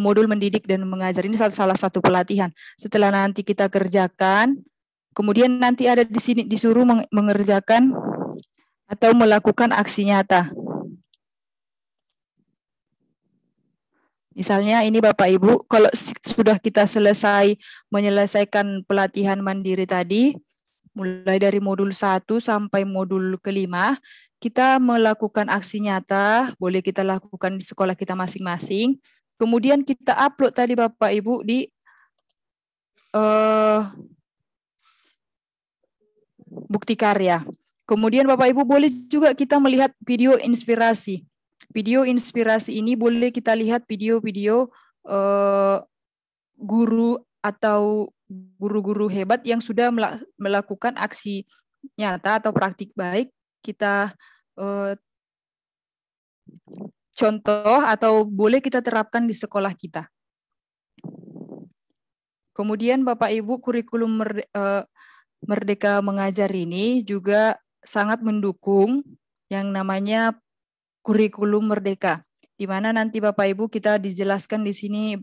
modul mendidik dan mengajar. Ini salah satu pelatihan. Setelah nanti kita kerjakan, kemudian nanti ada di sini disuruh mengerjakan atau melakukan aksi nyata. Misalnya ini Bapak Ibu, kalau sudah kita menyelesaikan pelatihan mandiri tadi, mulai dari modul 1 sampai modul ke-5, kita melakukan aksi nyata, boleh kita lakukan di sekolah kita masing-masing. Kemudian kita upload tadi Bapak Ibu di bukti karya. Kemudian Bapak Ibu boleh juga kita melihat video inspirasi. Video inspirasi ini boleh kita lihat video-video guru atau guru-guru hebat yang sudah melakukan aksi nyata atau praktik baik. Kita contoh atau boleh kita terapkan di sekolah kita. Kemudian Bapak Ibu, kurikulum Merdeka Mengajar ini juga sangat mendukung yang namanya kurikulum Merdeka, di mana nanti Bapak Ibu kita dijelaskan di sini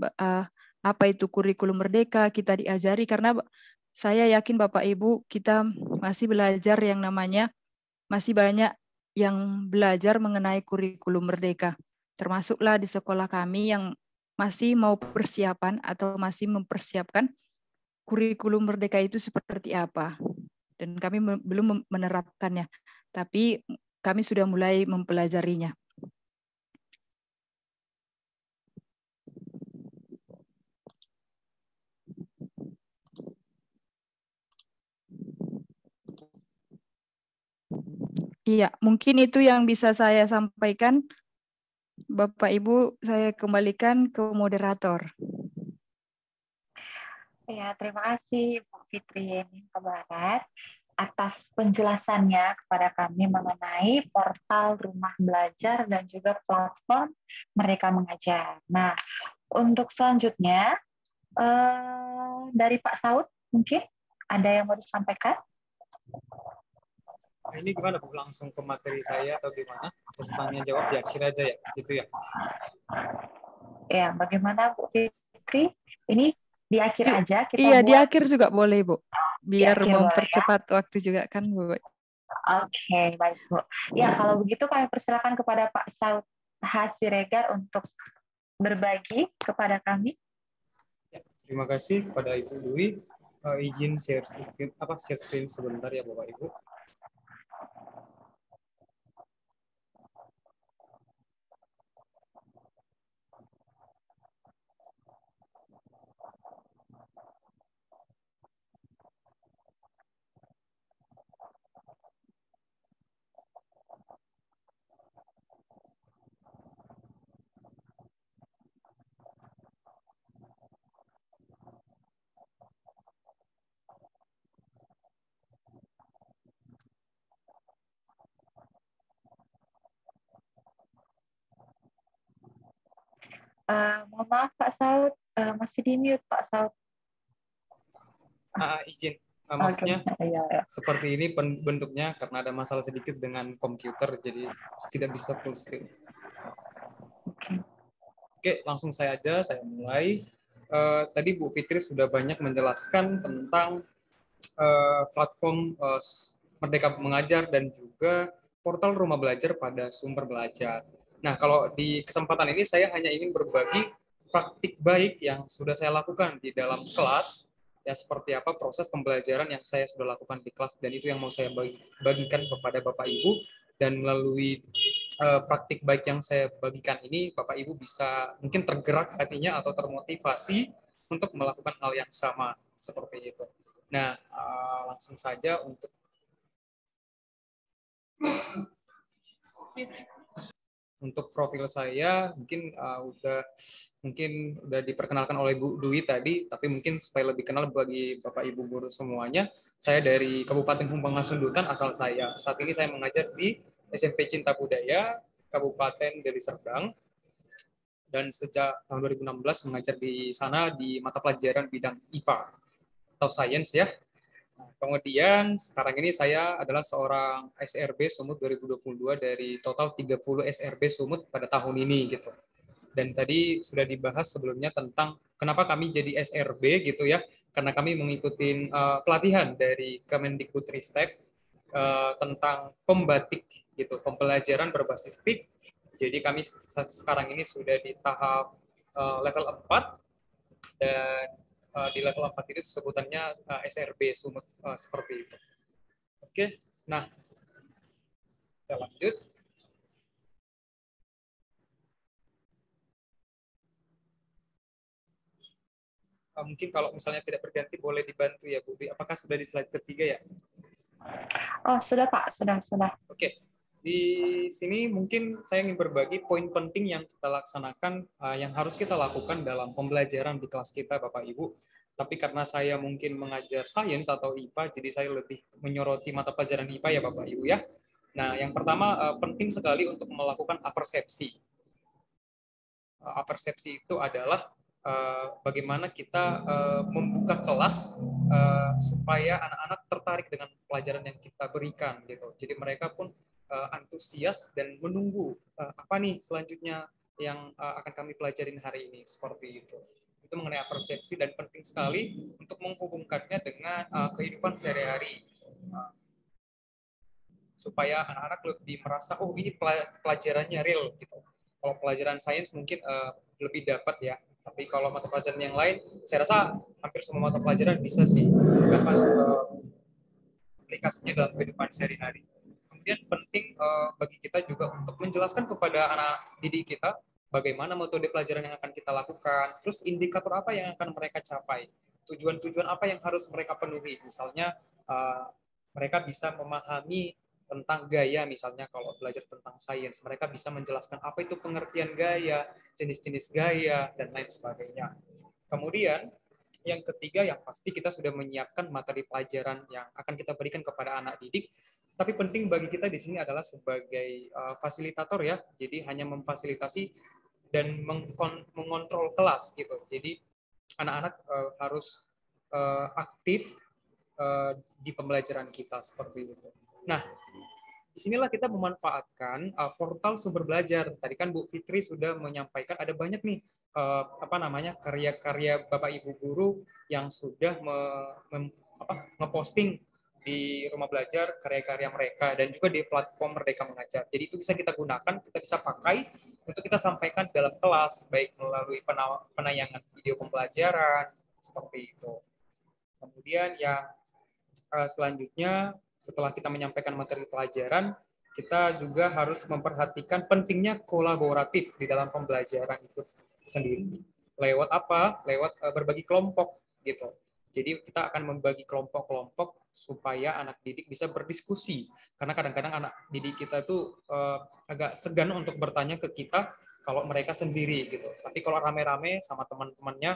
apa itu kurikulum Merdeka, kita diajari, karena saya yakin Bapak Ibu kita masih belajar yang namanya, masih banyak yang belajar mengenai kurikulum Merdeka. Termasuklah di sekolah kami yang masih mau persiapan atau masih mempersiapkan kurikulum Merdeka itu seperti apa. Dan kami belum menerapkannya, tapi kami sudah mulai mempelajarinya. Iya, mungkin itu yang bisa saya sampaikan. Bapak Ibu, saya kembalikan ke moderator. Ya, terima kasih Bu Fitri Barat atas penjelasannya kepada kami mengenai portal Rumah Belajar dan juga platform Merdeka Mengajar. Nah, untuk selanjutnya dari Pak Saud mungkin ada yang mau disampaikan? Ini gimana Bu? Langsung ke materi saya atau gimana? Terus tanya jawab ya, kira aja ya, gitu ya. Ya, bagaimana Bu Fitri? Ini di akhir aja kita Iya, buat. di akhir juga boleh Bu. Biar boleh, mempercepat ya? Waktu juga kan Bu. Oke, baik Bu. Ya, kalau begitu kami persilakan kepada Pak Saud Hasiregar untuk berbagi kepada kami. Ya, terima kasih kepada Ibu Dwi. Izin share screen sebentar ya Bapak Ibu. Mohon maaf Pak Saud, masih di mute Pak Saud. Izin, maksudnya seperti ini bentuknya karena ada masalah sedikit dengan komputer, jadi tidak bisa full screen. Oke, langsung saya mulai. Tadi Bu Fitri sudah banyak menjelaskan tentang platform Merdeka Mengajar dan juga portal Rumah Belajar pada Sumber Belajar. Nah, kalau di kesempatan ini saya hanya ingin berbagi praktik baik yang sudah saya lakukan di dalam kelas, ya seperti apa proses pembelajaran yang saya sudah lakukan di kelas, dan itu yang mau saya bagikan kepada Bapak Ibu. Dan melalui praktik baik yang saya bagikan ini, Bapak Ibu bisa mungkin tergerak hatinya atau termotivasi untuk melakukan hal yang sama seperti itu. Nah, langsung saja untuk Untuk profil saya mungkin udah diperkenalkan oleh Bu Dwi tadi, tapi mungkin supaya lebih kenal bagi Bapak Ibu guru semuanya, saya dari Kabupaten Humbang Hasundutan asal saya. Saat ini saya mengajar di SMP Cinta Budaya Kabupaten Deli Serdang, dan sejak tahun 2016 mengajar di sana di mata pelajaran bidang IPA atau Sains ya. Nah, kemudian sekarang ini saya adalah seorang SRB Sumut 2022 dari total 30 SRB Sumut pada tahun ini gitu. Dan tadi sudah dibahas sebelumnya tentang kenapa kami jadi SRB gitu ya, karena kami mengikuti pelatihan dari Kemendikbudristek tentang pembatik gitu, pembelajaran berbasis TIK. Jadi kami sekarang ini sudah di tahap level 4, dan di level 4 itu sebutannya SRB Sumut seperti itu. Oke, nah kita lanjut. Mungkin kalau misalnya tidak berganti boleh dibantu ya Bu. Apakah sudah di slide ketiga ya? Oh, sudah Pak, sudah. Oke. Di sini mungkin saya ingin berbagi poin penting yang kita laksanakan, yang harus kita lakukan dalam pembelajaran di kelas kita Bapak Ibu. Tapi karena saya mungkin mengajar sains atau IPA, jadi saya lebih menyoroti mata pelajaran IPA ya Bapak Ibu ya. Nah, yang pertama penting sekali untuk melakukan apersepsi. Apersepsi itu adalah bagaimana kita membuka kelas supaya anak-anak tertarik dengan pelajaran yang kita berikan gitu. Jadi mereka pun antusias dan menunggu apa nih selanjutnya yang akan kami pelajarin hari ini, seperti itu. Itu mengenai apersepsi, dan penting sekali untuk menghubungkannya dengan kehidupan sehari-hari supaya anak-anak lebih merasa oh ini pelajarannya real gitu. Kalau pelajaran sains mungkin lebih dapat ya, tapi kalau mata pelajaran yang lain saya rasa hampir semua mata pelajaran bisa sih dapat aplikasinya dalam kehidupan sehari-hari. Kemudian penting bagi kita juga untuk menjelaskan kepada anak didik kita bagaimana metode pelajaran yang akan kita lakukan, terus indikator apa yang akan mereka capai, tujuan-tujuan apa yang harus mereka penuhi. Misalnya mereka bisa memahami tentang gaya, misalnya kalau belajar tentang sains, mereka bisa menjelaskan apa itu pengertian gaya, jenis-jenis gaya, dan lain sebagainya. Kemudian, yang ketiga yang pasti kita sudah menyiapkan materi pelajaran yang akan kita berikan kepada anak didik, tapi penting bagi kita di sini adalah sebagai fasilitator ya, jadi hanya memfasilitasi dan mengontrol kelas gitu. Jadi anak-anak harus aktif di pembelajaran kita seperti itu. Nah, disinilah kita memanfaatkan portal sumber belajar. Tadi kan Bu Fitri sudah menyampaikan ada banyak nih karya-karya Bapak Ibu guru yang sudah ngeposting di rumah belajar karya-karya mereka, dan juga di platform Merdeka Mengajar. Jadi itu bisa kita gunakan, kita bisa pakai untuk kita sampaikan dalam kelas, baik melalui penayangan video pembelajaran seperti itu. Kemudian yang selanjutnya, setelah kita menyampaikan materi pelajaran, kita juga harus memperhatikan pentingnya kolaboratif di dalam pembelajaran itu sendiri. Lewat apa? Lewat berbagi kelompok gitu. Jadi kita akan membagi kelompok-kelompok supaya anak didik bisa berdiskusi. Karena kadang-kadang anak didik kita itu agak segan untuk bertanya ke kita kalau mereka sendiri gitu. Tapi kalau rame-rame sama teman-temannya,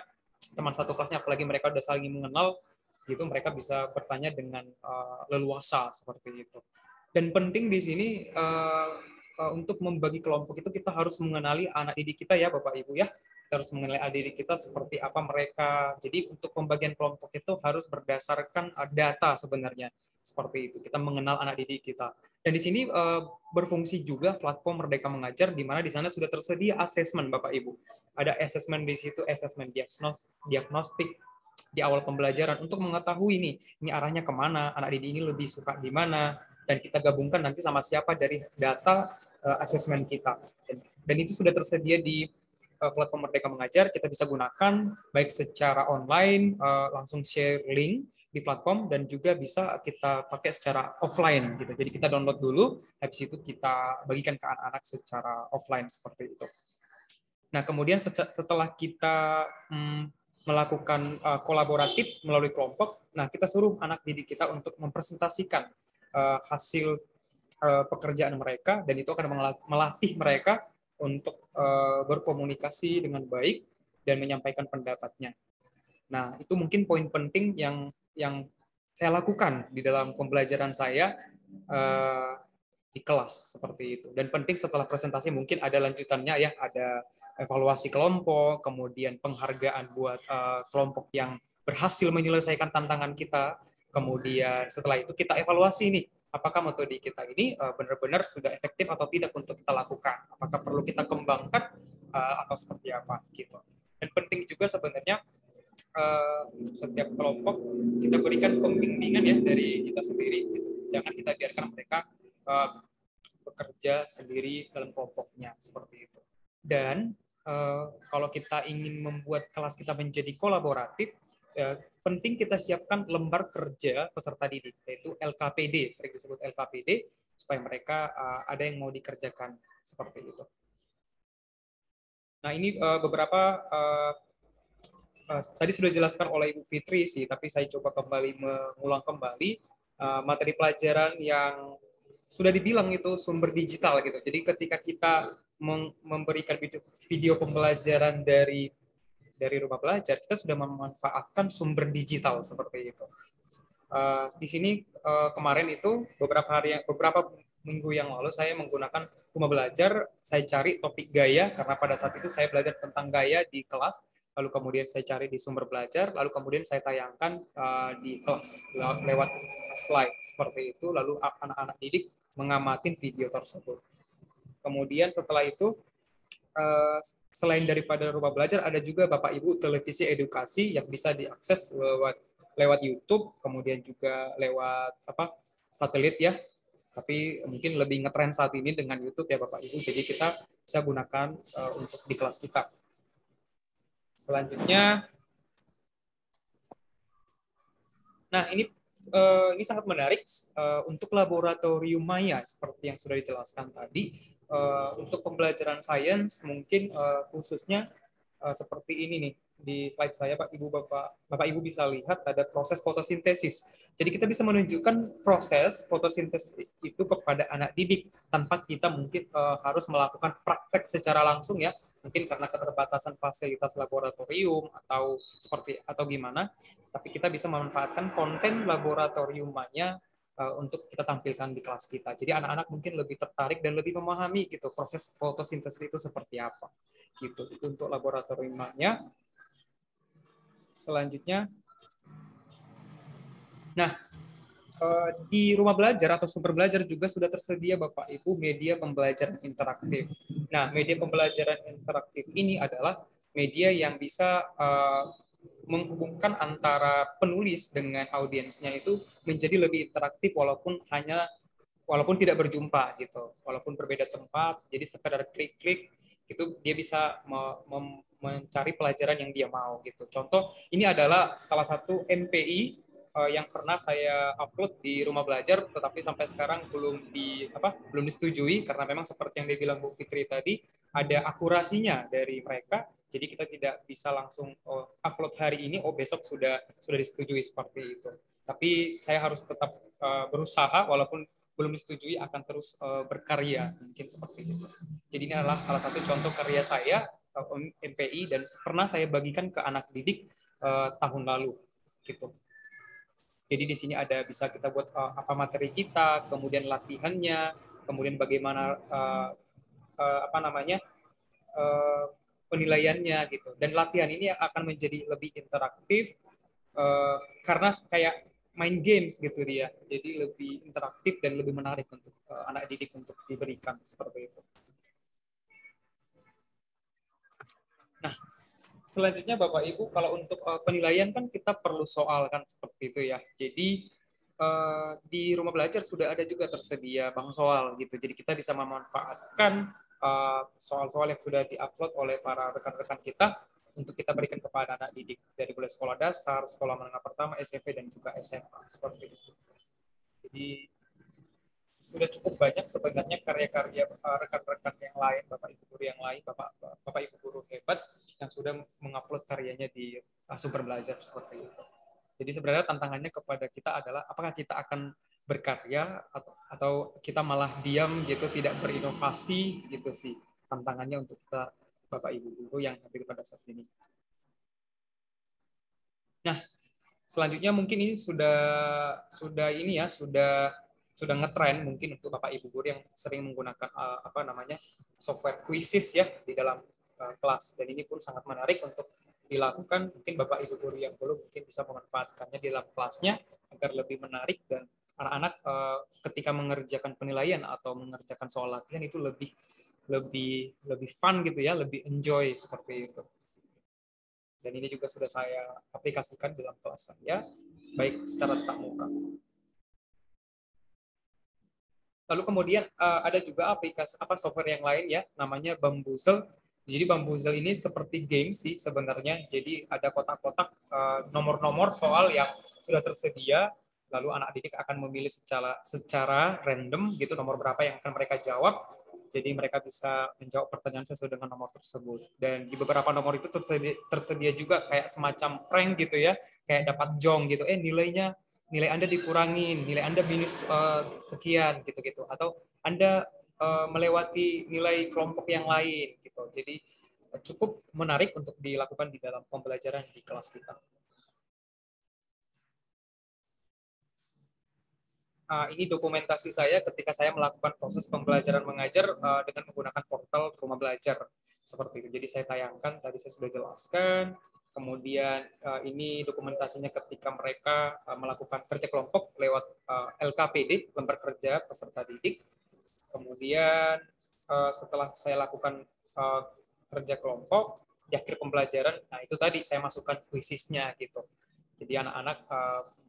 teman satu kelasnya, apalagi mereka udah saling mengenal, gitu mereka bisa bertanya dengan leluasa seperti itu. Dan penting di sini untuk membagi kelompok itu kita harus mengenali anak didik kita ya Bapak Ibu ya. Kita harus mengenali anak didik kita seperti apa mereka. Jadi untuk pembagian kelompok itu harus berdasarkan data sebenarnya. Seperti itu. Kita mengenal anak didik kita. Dan di sini berfungsi juga platform Merdeka Mengajar, di mana di sana sudah tersedia asesmen Bapak Ibu. Ada asesmen di situ, asesmen diagnostik di awal pembelajaran untuk mengetahui ini arahnya kemana, anak didik ini lebih suka di mana, dan kita gabungkan nanti sama siapa dari data asesmen kita. Dan itu sudah tersedia di platform Merdeka Mengajar, kita bisa gunakan baik secara online, langsung share link di platform, dan juga bisa kita pakai secara offline gitu. Jadi kita download dulu, habis itu kita bagikan ke anak-anak secara offline seperti itu. Nah, kemudian setelah kita melakukan kolaboratif melalui kelompok, nah kita suruh anak didik kita untuk mempresentasikan hasil pekerjaan mereka, dan itu akan melatih mereka untuk berkomunikasi dengan baik dan menyampaikan pendapatnya. Nah, itu mungkin poin penting yang saya lakukan di dalam pembelajaran saya di kelas seperti itu. Dan penting setelah presentasi mungkin ada lanjutannya ya, ada evaluasi kelompok, kemudian penghargaan buat kelompok yang berhasil menyelesaikan tantangan kita. Kemudian setelah itu kita evaluasi nih, apakah metode kita ini benar-benar sudah efektif atau tidak untuk kita lakukan. Apakah perlu kita kembangkan atau seperti apa gitu. Dan penting juga sebenarnya setiap kelompok kita berikan pembimbingan ya dari kita sendiri gitu. Jangan kita biarkan mereka bekerja sendiri dalam kelompoknya seperti itu. Dan kalau kita ingin membuat kelas kita menjadi kolaboratif, penting kita siapkan lembar kerja peserta didik, yaitu LKPD, sering disebut LKPD, supaya mereka ada yang mau dikerjakan seperti itu. Nah, ini beberapa tadi sudah dijelaskan oleh Ibu Fitri sih, tapi saya coba kembali mengulang kembali materi pelajaran yang sudah dibilang itu sumber digital gitu. Jadi ketika kita memberikan video pembelajaran dari rumah belajar, kita sudah memanfaatkan sumber digital seperti itu. Di sini kemarin itu beberapa minggu yang lalu saya menggunakan rumah belajar, saya cari topik gaya karena pada saat itu saya belajar tentang gaya di kelas, lalu kemudian saya cari di sumber belajar, lalu kemudian saya tayangkan di kelas lewat slide seperti itu, lalu anak-anak didik mengamati video tersebut. Kemudian setelah itu selain daripada rumah belajar, ada juga Bapak Ibu televisi edukasi yang bisa diakses lewat YouTube, kemudian juga lewat satelit ya. Tapi mungkin lebih ngetren saat ini dengan YouTube ya Bapak Ibu. Jadi kita bisa gunakan untuk di kelas kita. Selanjutnya, nah ini sangat menarik untuk laboratorium maya seperti yang sudah dijelaskan tadi. Untuk pembelajaran sains mungkin khususnya seperti ini nih di slide saya Bapak Ibu bisa lihat ada proses fotosintesis. Jadi kita bisa menunjukkan proses fotosintesis itu kepada anak didik tanpa kita mungkin harus melakukan praktek secara langsung ya. Mungkin karena keterbatasan fasilitas laboratorium atau gimana, tapi kita bisa memanfaatkan konten laboratoriumnya untuk kita tampilkan di kelas kita. Jadi anak-anak mungkin lebih tertarik dan lebih memahami gitu proses fotosintesis itu seperti apa. Gitu. Itu untuk laboratoriumnya. Selanjutnya, nah di rumah belajar atau sumber belajar juga sudah tersedia Bapak Ibu media pembelajaran interaktif. Nah, media pembelajaran interaktif ini adalah media yang bisa menghubungkan antara penulis dengan audiensnya itu menjadi lebih interaktif walaupun tidak berjumpa gitu, walaupun berbeda tempat, jadi sekadar klik-klik itu dia bisa mencari pelajaran yang dia mau gitu. Contoh ini adalah salah satu MPI yang pernah saya upload di rumah belajar, tetapi sampai sekarang belum disetujui karena memang seperti yang dibilang Bu Fitri tadi ada akurasinya dari mereka. Jadi kita tidak bisa langsung upload hari ini, besok sudah disetujui seperti itu. Tapi saya harus tetap berusaha walaupun belum disetujui akan terus berkarya mungkin seperti itu. Jadi ini adalah salah satu contoh karya saya MPI dan pernah saya bagikan ke anak didik tahun lalu gitu. Jadi di sini ada bisa kita buat apa materi kita, kemudian latihannya, kemudian bagaimana penilaiannya gitu. Dan latihan ini akan menjadi lebih interaktif karena kayak main games gitu dia. Jadi lebih interaktif dan lebih menarik untuk anak didik untuk diberikan seperti itu. Nah, selanjutnya Bapak Ibu, kalau untuk penilaian kan kita perlu soal kan seperti itu ya. Jadi di rumah belajar sudah ada juga tersedia bank soal gitu. Jadi kita bisa memanfaatkan soal-soal yang sudah diupload oleh para rekan-rekan kita untuk kita berikan kepada anak didik dari mulai sekolah dasar, sekolah menengah pertama, SMP dan juga SMA seperti itu. Jadi sudah cukup banyak sebenarnya karya-karya rekan-rekan yang lain, Bapak Ibu guru yang lain, Bapak Ibu guru hebat yang sudah mengupload karyanya di sumber belajar seperti itu. Jadi sebenarnya tantangannya kepada kita adalah apakah kita akan berkarya atau kita malah diam gitu, tidak berinovasi gitu sih tantangannya untuk kita Bapak Ibu guru yang hadir pada saat ini. Nah, selanjutnya mungkin ini sudah ini ya, sudah ngetren mungkin untuk Bapak Ibu guru yang sering menggunakan software quizzes ya di dalam kelas, dan ini pun sangat menarik untuk dilakukan. Mungkin Bapak Ibu guru yang belum mungkin bisa memanfaatkannya di dalam kelasnya agar lebih menarik, dan anak-anak ketika mengerjakan penilaian atau mengerjakan soal latihan itu lebih fun gitu ya, lebih enjoy seperti itu. Dan ini juga sudah saya aplikasikan dalam kelas saya, baik secara tatap muka. Lalu kemudian ada juga aplikasi software yang lain ya, namanya Bamboozle. Jadi Bamboozle ini seperti game sih sebenarnya. Jadi ada kotak-kotak nomor-nomor soal yang sudah tersedia, lalu anak didik akan memilih secara random gitu nomor berapa yang akan mereka jawab. Jadi mereka bisa menjawab pertanyaan sesuai dengan nomor tersebut. Dan di beberapa nomor itu tersedia juga kayak semacam prank gitu ya, kayak dapat jong gitu. Nilai Anda dikurangin, nilai Anda minus sekian gitu-gitu, atau Anda melewati nilai kelompok yang lain gitu. Jadi cukup menarik untuk dilakukan di dalam pembelajaran di kelas kita. Ini dokumentasi saya ketika saya melakukan proses pembelajaran mengajar dengan menggunakan portal Rumah Belajar seperti itu. Jadi saya tayangkan, tadi saya sudah jelaskan. Kemudian ini dokumentasinya ketika mereka melakukan kerja kelompok lewat LKPD, lembar kerja peserta didik. Kemudian setelah saya lakukan kerja kelompok di akhir pembelajaran, nah itu tadi saya masukkan quizisnya gitu. Jadi anak-anak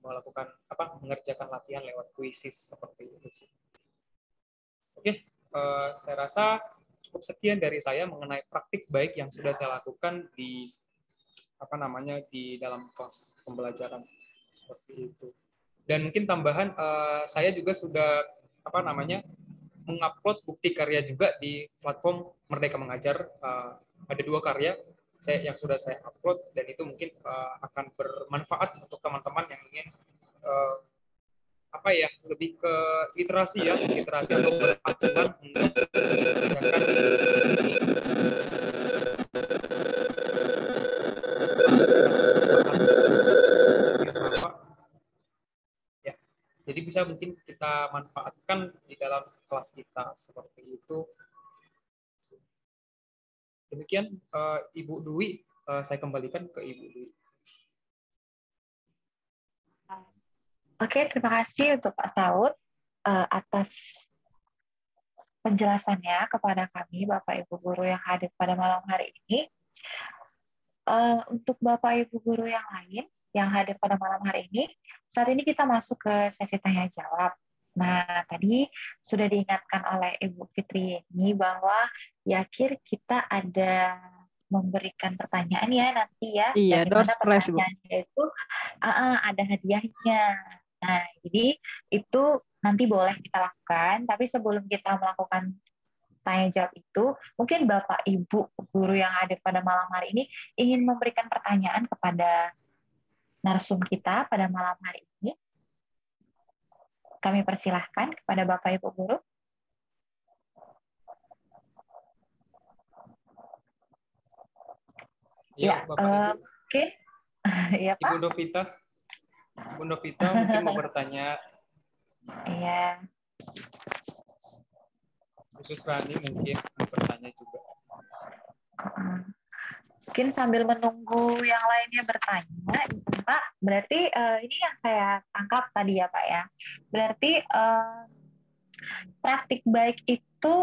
melakukan mengerjakan latihan lewat quizzes seperti itu sih. Oke, saya rasa cukup sekian dari saya mengenai praktik baik yang sudah saya lakukan di di dalam kelas pembelajaran seperti itu. Dan mungkin tambahan, saya juga sudah mengupload bukti karya juga di platform Merdeka Mengajar. Ada 2 karya yang sudah saya upload, dan itu mungkin akan bermanfaat untuk teman-teman yang ingin lebih ke literasi atau beracuan untuk mengerjakan ya. Jadi bisa mungkin kita manfaatkan di dalam kelas kita seperti itu. Demikian Ibu Dwi, saya kembalikan ke Ibu Dwi. Oke, terima kasih untuk Pak Saud atas penjelasannya kepada kami, Bapak Ibu Guru yang hadir pada malam hari ini. Untuk Bapak Ibu Guru yang lain yang hadir pada malam hari ini, saat ini kita masuk ke sesi tanya jawab. Nah, tadi sudah diingatkan oleh Ibu Fitri ini bahwa di akhir kita ada memberikan pertanyaan ya nanti ya. Iya, dan dimana door-prize, Bu. pertanyaannya itu ada hadiahnya. Nah, jadi itu nanti boleh kita lakukan, tapi sebelum kita melakukan tanya jawab itu, mungkin Bapak Ibu guru yang hadir pada malam hari ini ingin memberikan pertanyaan kepada narsum kita pada malam hari ini. Kami persilahkan kepada Bapak Ibu guru. Ya, Bapak Ibu. Oke. Ya, Pak. Ibu Novita mungkin mau bertanya. Iya. Khusus Rani mungkin mau bertanya juga. Mungkin sambil menunggu yang lainnya bertanya, Pak. Berarti ini yang saya tangkap tadi ya, Pak ya. Berarti praktik baik itu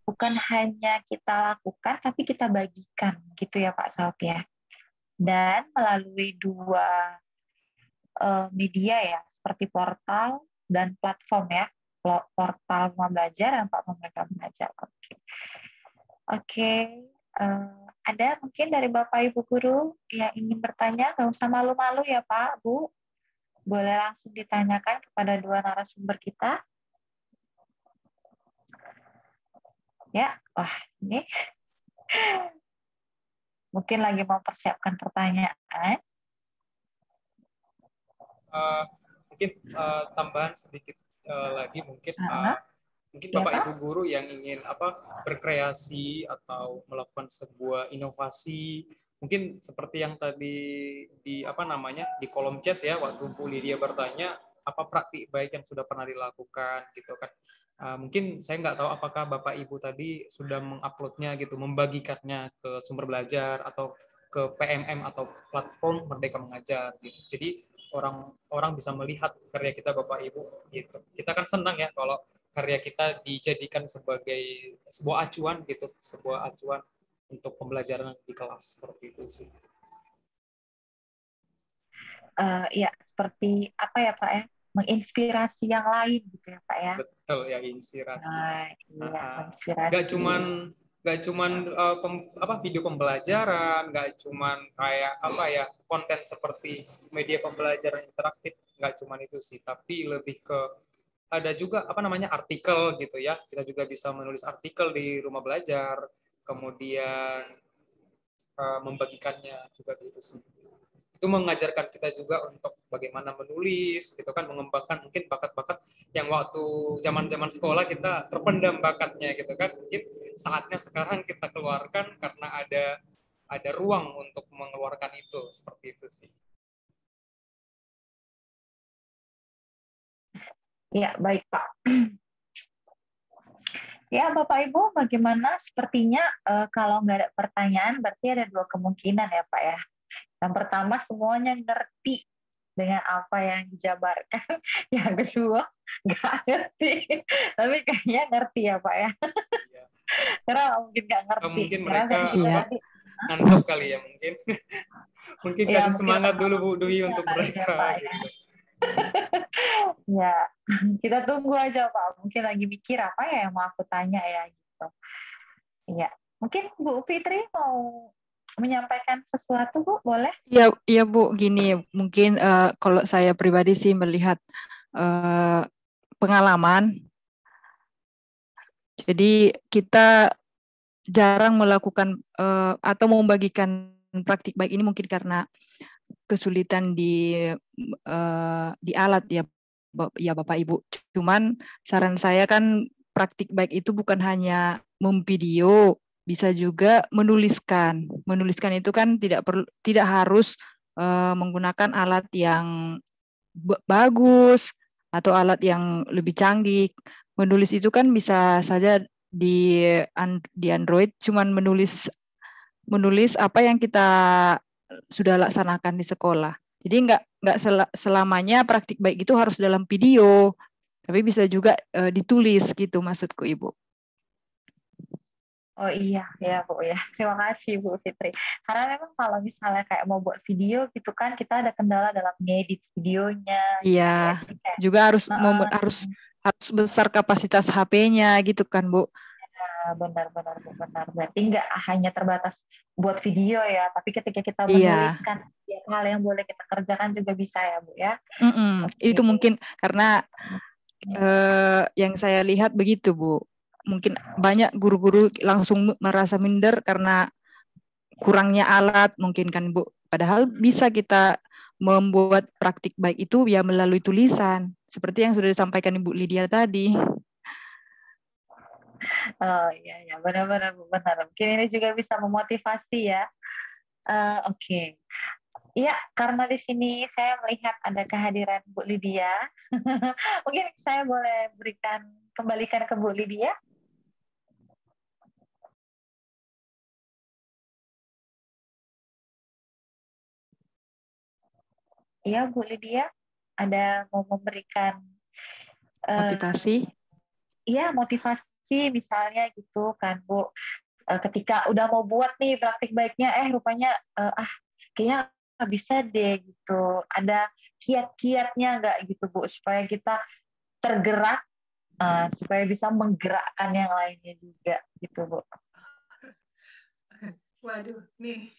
bukan hanya kita lakukan, tapi kita bagikan, gitu ya Pak Saud ya. Dan melalui 2 media ya, seperti portal dan platform ya, portal Rumah Belajar dan platform Merdeka Mengajar. Oke. Ada mungkin dari Bapak Ibu Guru yang ingin bertanya, nggak usah malu-malu ya Pak, Bu. Boleh langsung ditanyakan kepada 2 narasumber kita. Ya, wah ini mungkin lagi mempersiapkan pertanyaan. Mungkin tambahan sedikit lagi mungkin mungkin Ya, Bapak Pak? Ibu guru yang ingin berkreasi atau melakukan sebuah inovasi, mungkin seperti yang tadi di di kolom chat ya, waktu Bu Lydia bertanya apa praktik baik yang sudah pernah dilakukan gitu kan. Mungkin saya nggak tahu apakah Bapak Ibu tadi sudah menguploadnya gitu, membagikannya ke sumber belajar atau ke PMM atau platform Merdeka Mengajar gitu. Jadi orang bisa melihat karya kita Bapak Ibu gitu. Kita kan senang ya kalau karya kita dijadikan sebagai sebuah acuan gitu, sebuah acuan untuk pembelajaran di kelas seperti itu sih. Ya, seperti apa ya Pak ya? Menginspirasi yang lain gitu ya Pak ya? Betul ya, inspirasi. Iya, menginspirasi. Gak cuman video pembelajaran, gak cuman kayak konten seperti media pembelajaran interaktif, gak cuman itu sih, tapi lebih ke ada juga artikel gitu ya. Kita juga bisa menulis artikel di rumah belajar, kemudian membagikannya juga gitu sih. Itu mengajarkan kita juga untuk bagaimana menulis gitu kan, mengembangkan mungkin bakat-bakat yang waktu zaman-zaman sekolah kita terpendam bakatnya gitu kan, mungkin saatnya sekarang kita keluarkan karena ada ruang untuk mengeluarkan itu, seperti itu sih. Ya, baik Pak. Ya, Bapak Ibu, bagaimana? Sepertinya kalau nggak ada pertanyaan, berarti ada dua kemungkinan ya Pak ya. Yang pertama, semuanya ngerti dengan apa yang dijabarkan. Yang kedua, nggak ngerti. Tapi kayaknya ngerti ya Pak ya. Karena mungkin nggak ngerti. Mungkin mereka ngantuk kali ya mungkin. Mungkin Ya, kasih mungkin semangat dulu Bu Dwi untuk ya, mereka. Pak, gitu. Ya, kita tunggu aja Pak. Mungkin lagi mikir apa ya yang mau aku tanya ya gitu. Ya, mungkin Bu Fitri mau menyampaikan sesuatu Bu, boleh? Iya Bu, gini mungkin kalau saya pribadi sih melihat pengalaman. Jadi kita jarang melakukan atau membagikan praktik baik ini mungkin karena kesulitan di alat ya Bapak Ibu. Cuman saran saya kan praktik baik itu bukan hanya memvideo, bisa juga menuliskan. Menuliskan itu kan tidak harus menggunakan alat yang bagus atau alat yang lebih canggih. Menulis itu kan bisa saja di Android, cuman menulis apa yang kita sudah laksanakan di sekolah. Jadi nggak selamanya praktik baik itu harus dalam video, tapi bisa juga ditulis gitu maksudku Ibu. Oh iya, ya Bu ya. Terima kasih Bu Fitri. Karena memang kalau misalnya kayak mau buat video gitu kan, kita ada kendala dalam ngedit videonya. Iya, Gitu ya. juga harus besar kapasitas HP-nya gitu kan Bu. Benar. Berarti nggak hanya terbatas buat video ya, tapi ketika kita menuliskan hal yang boleh kita kerjakan juga bisa ya Bu ya. Okay. Itu mungkin karena yang saya lihat begitu Bu. Mungkin banyak guru-guru langsung merasa minder karena kurangnya alat mungkin kan Bu. Padahal bisa kita membuat praktik baik itu ya melalui tulisan. Seperti yang sudah disampaikan Ibu Lydia tadi. Oh iya, benar. Mungkin ini juga bisa memotivasi ya. Oke. Iya, karena di sini saya melihat ada kehadiran Bu Lydia. Mungkin saya boleh kembalikan ke Bu Lydia. Iya, Bu Lydia, ada mau memberikan motivasi? Iya, motivasi misalnya gitu kan, Bu. Ketika udah mau buat nih praktik baiknya, rupanya kayaknya nggak bisa deh gitu. Ada kiat-kiatnya nggak gitu, Bu, supaya kita tergerak, supaya bisa menggerakkan yang lainnya juga gitu, Bu. Waduh, nih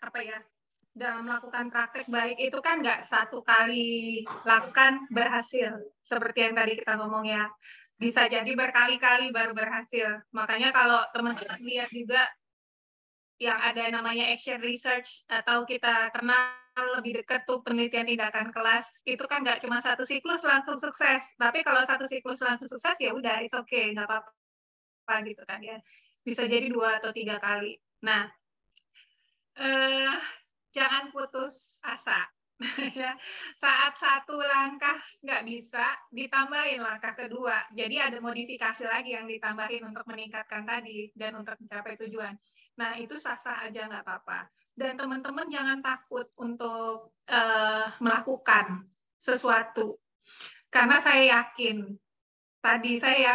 apa ya? Dalam melakukan praktek baik itu kan nggak satu kali lakukan berhasil, seperti yang tadi kita ngomong ya. Bisa jadi berkali-kali baru berhasil. Makanya kalau teman-teman lihat juga yang ada namanya action research atau kita kenal lebih dekat tuh penelitian tindakan kelas, itu kan nggak cuma satu siklus langsung sukses. Tapi kalau satu siklus langsung sukses, ya udah, it's okay, nggak apa-apa gitu kan ya. Bisa jadi 2 atau 3 kali. Nah, jangan putus asa. Ya, saat satu langkah nggak bisa, ditambahin langkah kedua. Jadi ada modifikasi lagi yang ditambahin untuk meningkatkan tadi dan untuk mencapai tujuan. Nah, itu sah-sah aja nggak apa-apa. Dan teman-teman jangan takut untuk melakukan sesuatu. Karena saya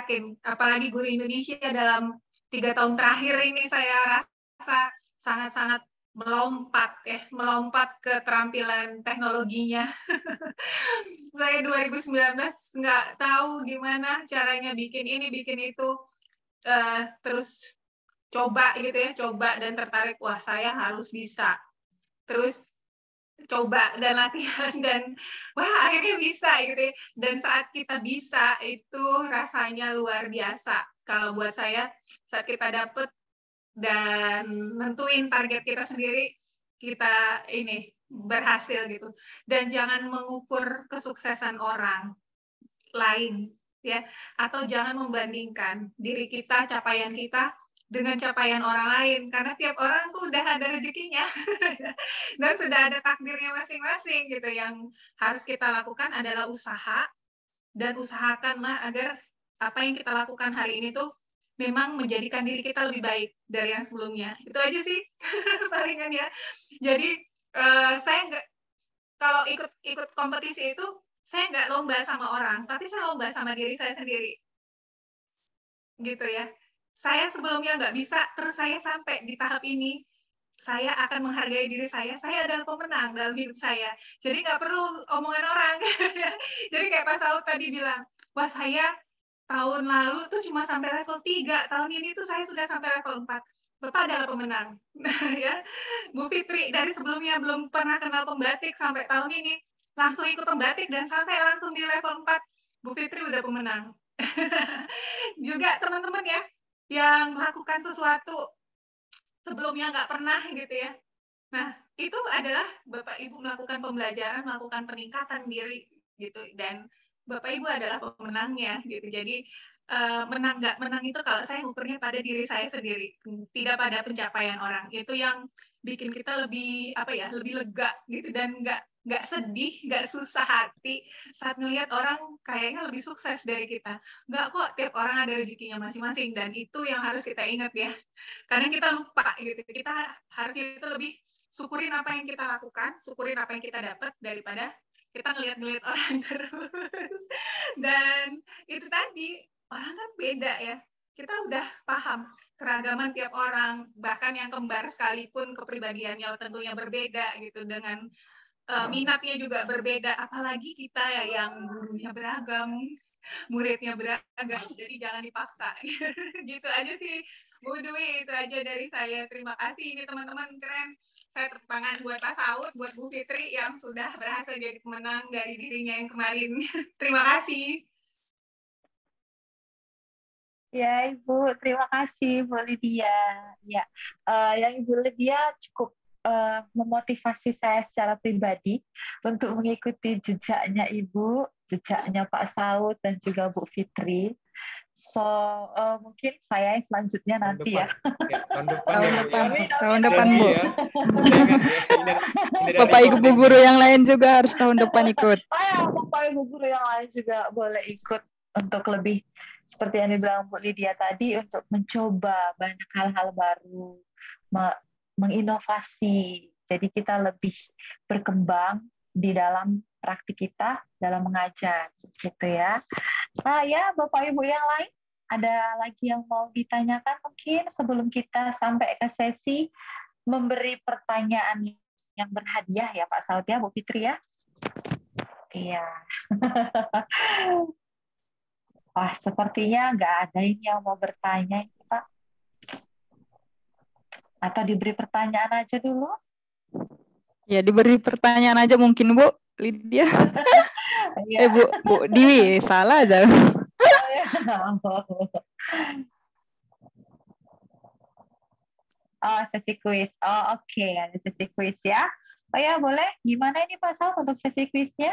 yakin, apalagi guru Indonesia dalam 3 tahun terakhir ini saya rasa sangat-sangat melompat ke keterampilan teknologinya. Saya 2019 nggak tahu gimana caranya bikin ini, bikin itu, terus coba gitu ya, coba dan tertarik, wah saya harus bisa. Terus coba dan latihan dan wah akhirnya bisa gitu ya. Dan saat kita bisa itu rasanya luar biasa. Kalau buat saya, saat kita dapet dan nentuin target kita sendiri, kita ini berhasil gitu. Dan jangan mengukur kesuksesan orang lain ya, atau jangan membandingkan diri kita, capaian kita dengan capaian orang lain, karena tiap orang tuh udah ada rezekinya dan sudah ada takdirnya masing-masing gitu. Yang harus kita lakukan adalah usaha, dan usahakanlah agar apa yang kita lakukan hari ini tuh memang menjadikan diri kita lebih baik dari yang sebelumnya. Itu aja sih palingan ya. Jadi saya nggak, kalau ikut kompetisi itu saya nggak lomba sama orang, tapi saya lomba sama diri saya sendiri. Gitu ya. Saya sebelumnya nggak bisa, terus saya sampai di tahap ini, saya akan menghargai diri saya adalah pemenang dalam hidup saya. Jadi nggak perlu omongan orang. Jadi kayak Pak Saud tadi bilang, wah saya tahun lalu tuh cuma sampai level 3, tahun ini tuh saya sudah sampai level 4. Bapak adalah pemenang. Ya. Bu Fitri dari sebelumnya belum pernah kenal pembatik sampai tahun ini langsung ikut pembatik dan sampai langsung di level 4. Bu Fitri udah pemenang. Juga teman-teman ya yang melakukan sesuatu sebelumnya nggak pernah gitu ya. Nah, itu adalah Bapak Ibu melakukan pembelajaran, melakukan peningkatan diri gitu, dan Bapak Ibu adalah pemenangnya gitu. Jadi menang nggak menang itu kalau saya ukurnya pada diri saya sendiri, tidak pada pencapaian orang. Itu yang bikin kita lebih lebih lega gitu, dan nggak sedih, nggak susah hati saat ngelihat orang kayaknya lebih sukses dari kita. Nggak kok, tiap orang ada rezekinya masing-masing, dan itu yang harus kita ingat ya. Karena kita lupa gitu, kita harus itu lebih syukurin apa yang kita lakukan, syukurin apa yang kita dapat daripada kita ngeliat-ngeliat orang terus. Dan itu tadi, orang kan beda ya. Kita udah paham keragaman tiap orang, bahkan yang kembar sekalipun kepribadiannya tentunya berbeda gitu, dengan minatnya juga berbeda. Apalagi kita ya yang gurunya beragam, muridnya beragam, jadi jangan dipaksa. Gitu aja sih, Bu Dwi, itu aja dari saya. Terima kasih, ini teman-teman keren. Saya tepuk tangan buat Pak Saud, buat Bu Fitri yang sudah berhasil jadi pemenang dari dirinya yang kemarin. Terima kasih. Ya, Ibu, terima kasih, Bu Lydia. Ya, yang Ibu Lydia cukup memotivasi saya secara pribadi untuk mengikuti jejaknya Ibu, jejaknya Pak Saud, dan juga Bu Fitri. So, mungkin saya yang selanjutnya nanti ya. Tahun depan, Bu. Ya. Bapak Ibu guru yang lain juga harus tahun depan ikut. Bapak Ibu guru yang lain juga boleh ikut untuk lebih seperti yang dibilang Bu Lydia tadi, untuk mencoba banyak hal-hal baru, menginovasi. Jadi kita lebih berkembang di dalam praktik kita dalam mengajar, gitu ya. Nah ya, Bapak Ibu yang lain, ada lagi yang mau ditanyakan mungkin sebelum kita sampai ke sesi memberi pertanyaan yang berhadiah ya Pak Saud ya, Bu Fitri ya. Iya. Wah, sepertinya nggak ada yang mau bertanya, Pak. Atau diberi pertanyaan aja dulu? Ya, diberi pertanyaan aja mungkin, Bu Lydia. Ya. Bu Dewi, salah aja. Oh, sesi kuis. Oh, oke. Ada sesi kuis ya. Oh ya, boleh. Gimana ini Pak Saud untuk sesi kuisnya?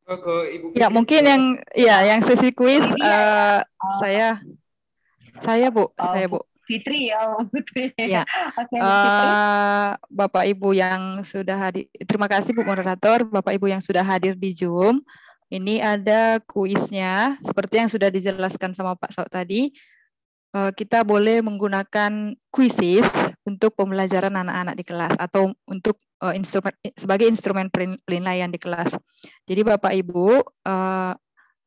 Ke Ibu Ya, Fitri, mungkin silakan. yang sesi kuis Lydia, Oh, saya Bu, saya Bu. Fitri ya, Putri. Ya. Oke, Bu Fitri. Bapak Ibu yang sudah hadir, terima kasih Bu moderator, Bapak Ibu yang sudah hadir di Zoom. Ini ada kuisnya, seperti yang sudah dijelaskan sama Pak Saud tadi. Kita boleh menggunakan quizzes untuk pembelajaran anak-anak di kelas atau untuk sebagai instrumen penilaian di kelas. Jadi Bapak Ibu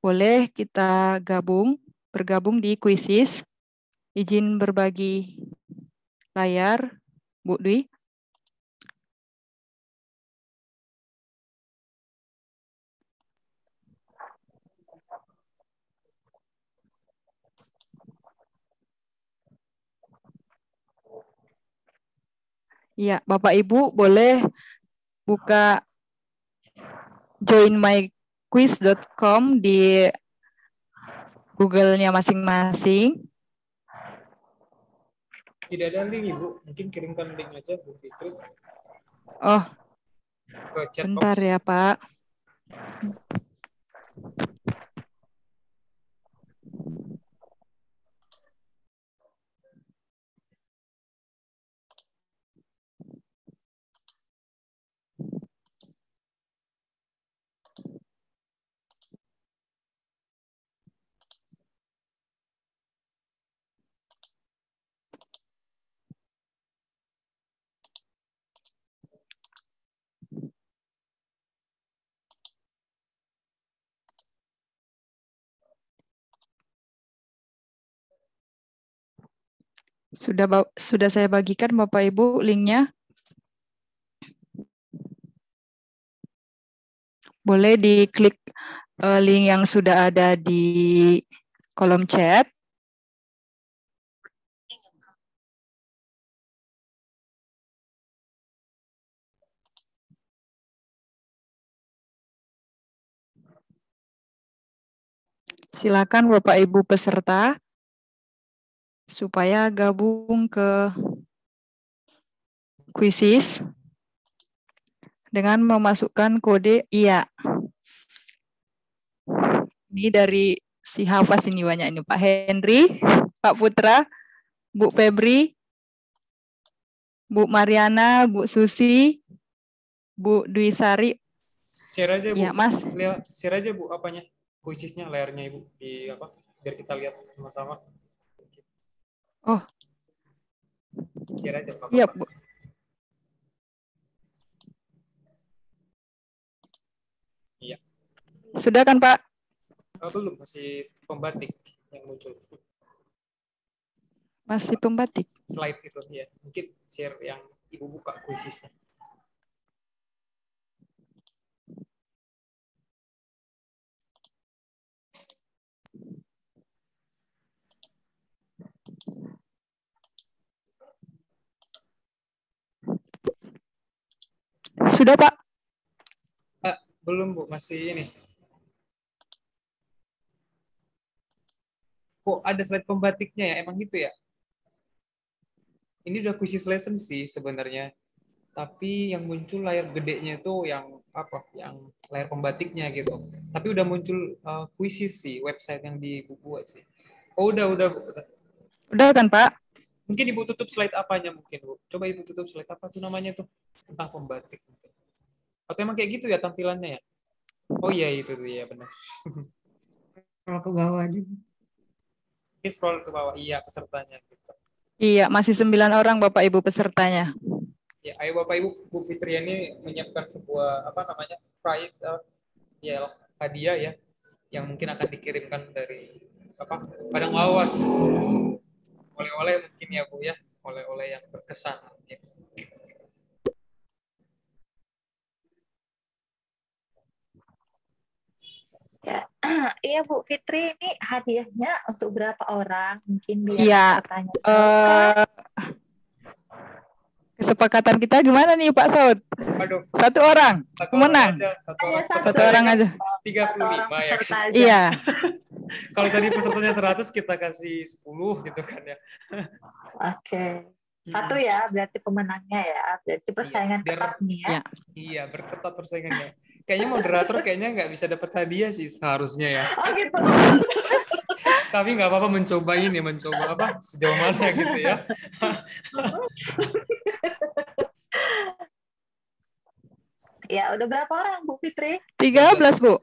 boleh kita bergabung di quizzes. Izin berbagi layar, Bu Dwi. Ya, Bapak Ibu boleh buka joinmyquiz.com di Google-nya masing-masing. Tidak ada link Ibu, mungkin kirimkan link aja Bu Fitri Oh, ke chat bentar box. ya Pak. Sudah saya bagikan Bapak Ibu linknya. Boleh diklik link yang sudah ada di kolom chat. Silakan Bapak Ibu peserta supaya gabung ke quizzes dengan memasukkan kode iya. Ini dari siapa sini banyak ini, Pak Henry, Pak Putra, Bu Febri, Bu Mariana, Bu Susi, Bu Dwi Sari. Share aja Bu, Ya, Mas. Share aja Bu apanya, kuisisnya, layarnya Ibu di apa, biar kita lihat sama-sama. Oh, Share aja Pak. iya Bu. Iya. Sudah kan Pak? Belum, masih pembatik yang muncul. Masih pembatik. Slide itu ya, mungkin share yang Ibu buka kuisisnya. Sudah Pak? Belum Bu, masih ini. Kok ada slide pembatiknya ya? Emang gitu ya? Ini udah quizzes lesson sih sebenarnya. Tapi yang muncul layar gedenya itu yang apa? Yang layar pembatiknya gitu. Tapi udah muncul quizzes sih, website yang dibuat sih. Oh, udah. Udah kan Pak? Mungkin Ibu tutup slide apanya mungkin, Bu? Coba Ibu tutup slide apa tuh namanya tuh? Tentang pembatik. Atau emang kayak gitu ya tampilannya ya? Oh iya, itu tuh ya, benar. Scroll ke bawah aja. Oke, scroll ke bawah. Iya, pesertanya gitu. Iya, masih 9 orang Bapak Ibu pesertanya. Ya, ayo Bapak Ibu, Bu Fitri ini menyiapkan sebuah apa namanya? Prize ya, hadiah ya, yang mungkin akan dikirimkan dari apa? Padang Lawas. Oleh-oleh mungkin ya Bu ya, oleh-oleh yang berkesan. Ya. Ya, iya Bu Fitri, ini hadiahnya untuk berapa orang? Mungkin biar Iya. pesertanya. Kesepakatan kita gimana nih Pak Saud? Aduh. Satu orang pemenang. Satu orang aja. 35 ya. Iya. Kalau tadi pesertanya 100 kita kasih 10 gitu kan ya. Oke. Satu ya, berarti pemenangnya ya. Berarti persaingan biar- ketat nih ya. Ya. Iya, berketat persaingannya. Kayaknya moderator kayaknya nggak bisa dapat hadiah sih seharusnya ya. Oh gitu. Tapi nggak apa-apa mencoba apa sejauh mana gitu ya. Ya, udah berapa orang Bu Fitri? 13, Bu.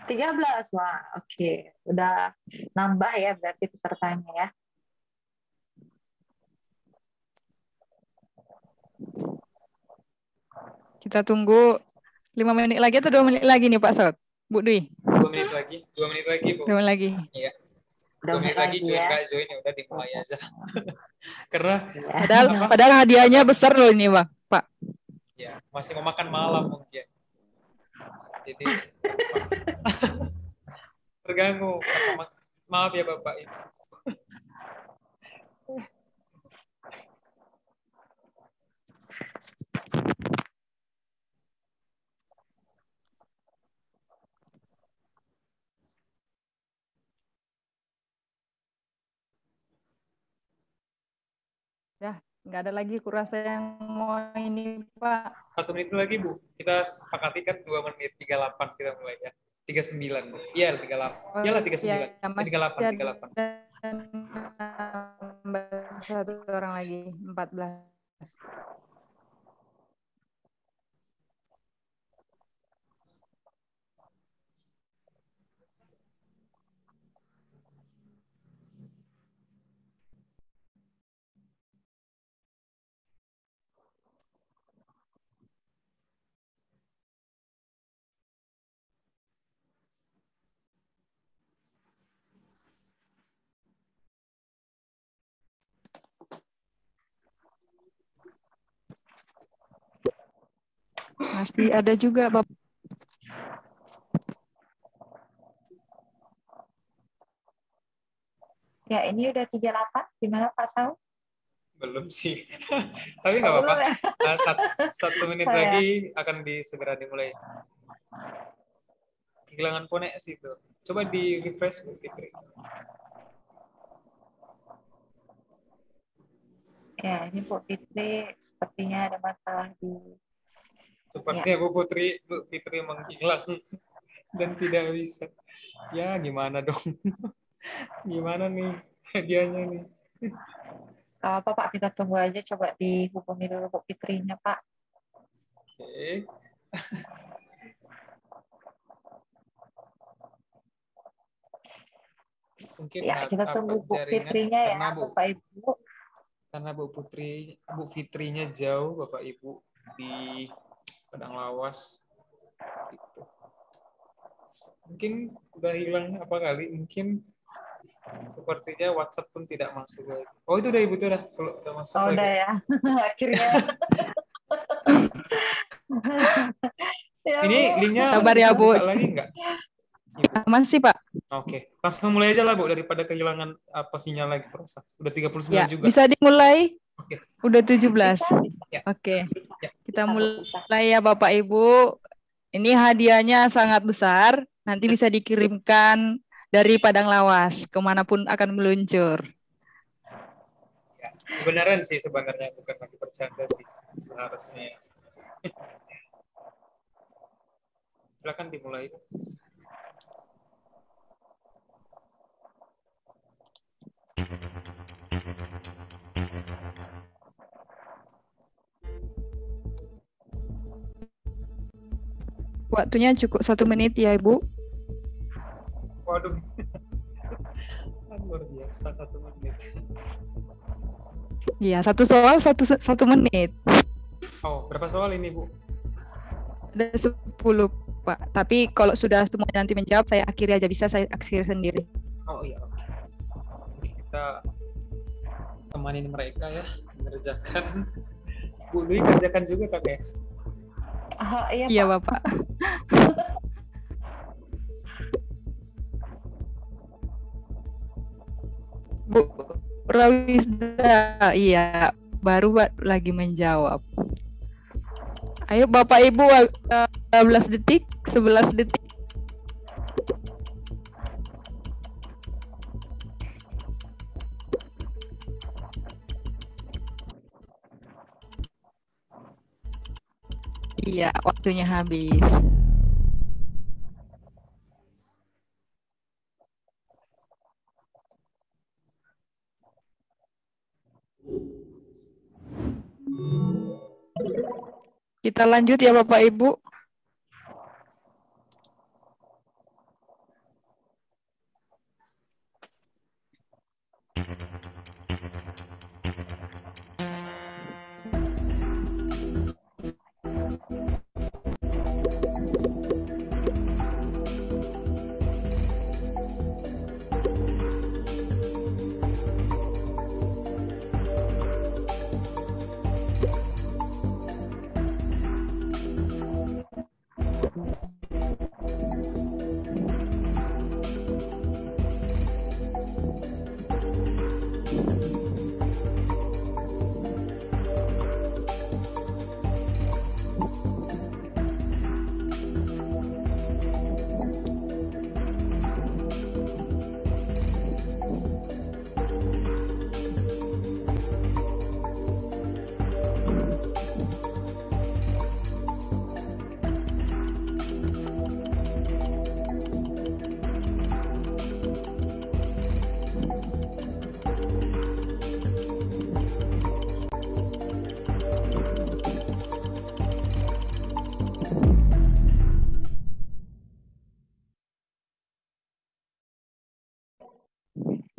13. Wah, oke. Udah nambah ya berarti pesertanya ya. Kita tunggu 5 menit lagi atau 2 menit lagi nih Pak Saud? Bu Dwi, 2 menit lagi, 2 menit lagi, Bu. 2 menit lagi. Iya. 2 2 menit lagi join ya. nggak join ya udah dimulai aja. Karena Padahal, Apa? padahal hadiahnya besar loh ini, Bang. Pak. ya masih mau makan malam mungkin. Jadi terganggu. Maaf ya Bapak Ibu. Nggak ada lagi kurasa yang mau ini, Pak. 1 menit lagi Bu. Kita sepakati kan 2 menit 38 kita mulai ya. 39. Iya 38. Iyalah 39. 38. 38. Satu orang lagi, 14. Masih ada juga, Bapak. Ya, ini udah 38. Gimana Pak Saud? Belum sih. Tapi nggak apa-apa. Belum ya? 1 menit Oh, ya. lagi akan segera dimulai. Kehilangan koneksi itu. Coba di refresh Bu Fitri. Ya, ini Bu Fitri sepertinya ada masalah di... Sepertinya Bu Fitri menghilang dan tidak bisa. Ya gimana dong? Gimana nih hadiahnya nih? Apa Pak, kita tunggu aja, coba dihubungi dulu Bu Fitrinya Pak. Oke. Mungkin Ya, kita tunggu Bu jaringan, Fitrinya ya, karena Bapak Ibu. karena Bu Fitrinya jauh Bapak Ibu di Padang Lawas gitu. Mungkin udah hilang apa kali, mungkin sepertinya WhatsApp pun tidak masuk lagi. Oh itu udah Ibu tuh udah, kalau udah masuk Oh, lagi. udah ya. Akhirnya. Ya, Ini Bu. linknya Sabar masih ya, Bu. terbuka lagi nggak? Masih, Pak. Oke, langsung mulai aja lah Bu, daripada kehilangan apa sinyal lagi perasa. Udah 39 Ya, juga. bisa dimulai. Oke. Udah 17. Ya. Oke. Ya. Kita Bisa, Bu, mulai ya Bapak Ibu. Ini hadiahnya sangat besar. Nanti bisa dikirimkan dari Padang Lawas kemanapun akan meluncur. Ya, kebenaran sih sebenarnya, bukan lagi bercanda sih seharusnya. Silakan dimulai. Waktunya cukup 1 menit ya Ibu. Waduh. Luar biasa 1 menit. Iya, satu soal satu menit. Oh, berapa soal ini Bu? Ada 10 Pak. Tapi kalau sudah semua nanti menjawab, saya akhiri aja, bisa saya akhiri sendiri. Oh iya, oke. Kita temanin mereka ya, mengerjakan. Bu Dwi kerjakan juga kakek. Oh, iya, Iya Pak. Bapak. Bu Rawisda, iya, baru lagi menjawab. Ayo Bapak Ibu, 11 detik, 11 detik. Iya, waktunya habis. Kita lanjut ya Bapak Ibu.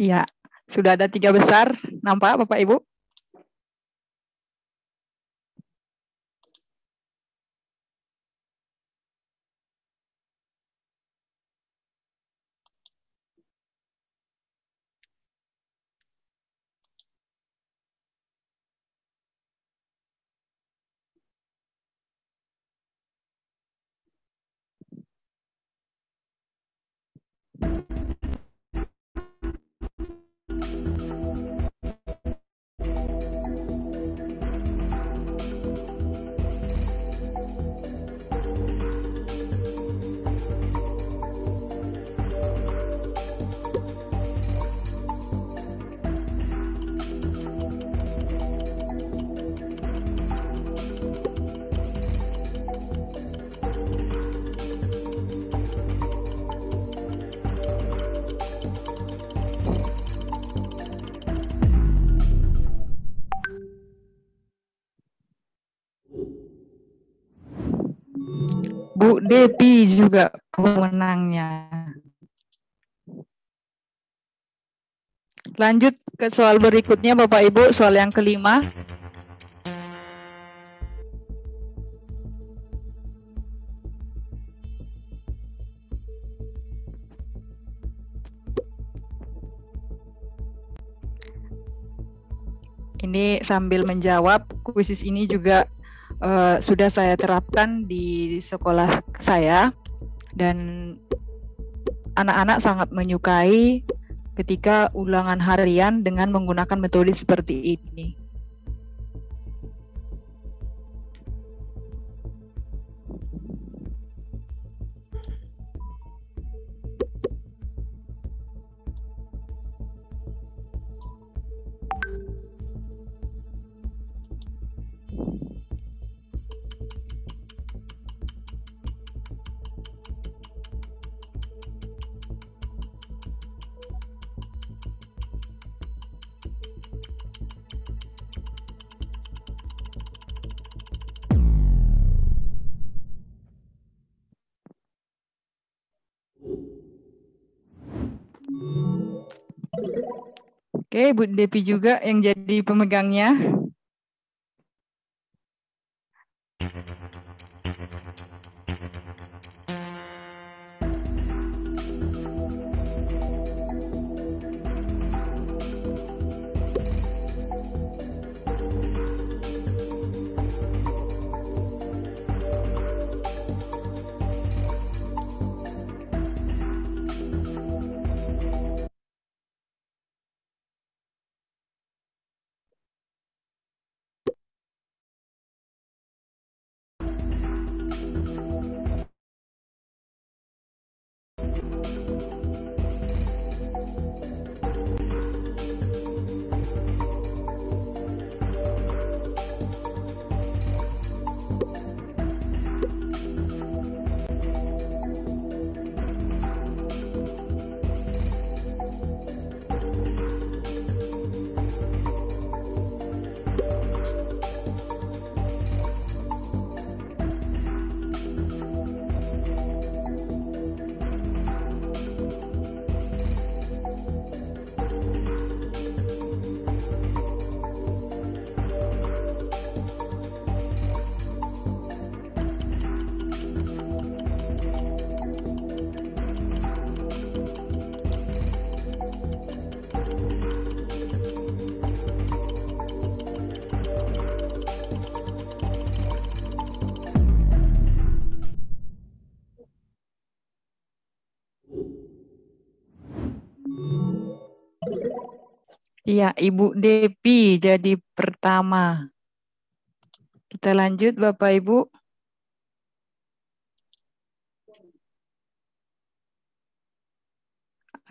Iya, sudah ada 3 besar. Nampak Bapak Ibu? Bu Depi juga pemenangnya. Lanjut ke soal berikutnya Bapak Ibu, soal yang kelima. Ini sambil menjawab, kuisis ini juga sudah saya terapkan di sekolah saya dan anak-anak sangat menyukai ketika ulangan harian dengan menggunakan metode seperti ini. Oke, Bu Depi juga yang jadi pemegangnya. Iya, Ibu Depi jadi pertama. Kita lanjut Bapak Ibu.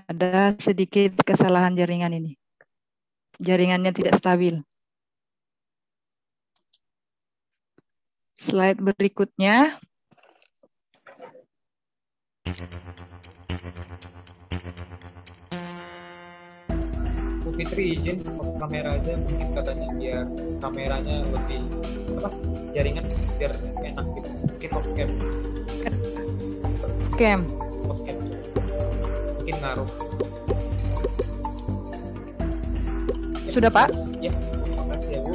Ada sedikit kesalahan jaringan ini. Jaringannya tidak stabil. Slide berikutnya. Bu Fitri izin off kamera aja, mungkin katanya biar kameranya lebih jaringan biar enak gitu. Mungkin off cam. Cam. Off cam. Mungkin ngaruh. Sudah Pak? Ya, terima kasih ya Bu.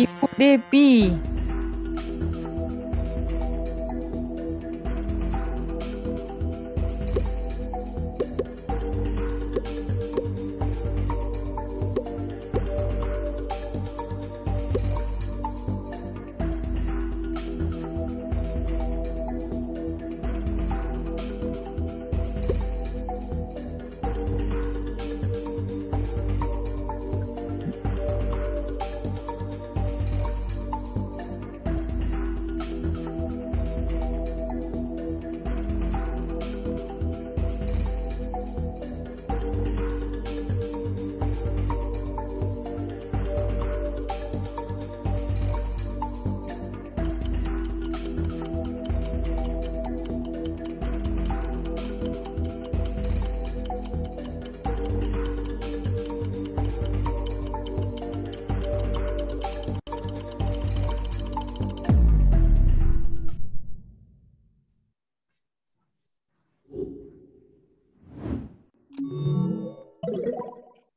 Ibu Depi.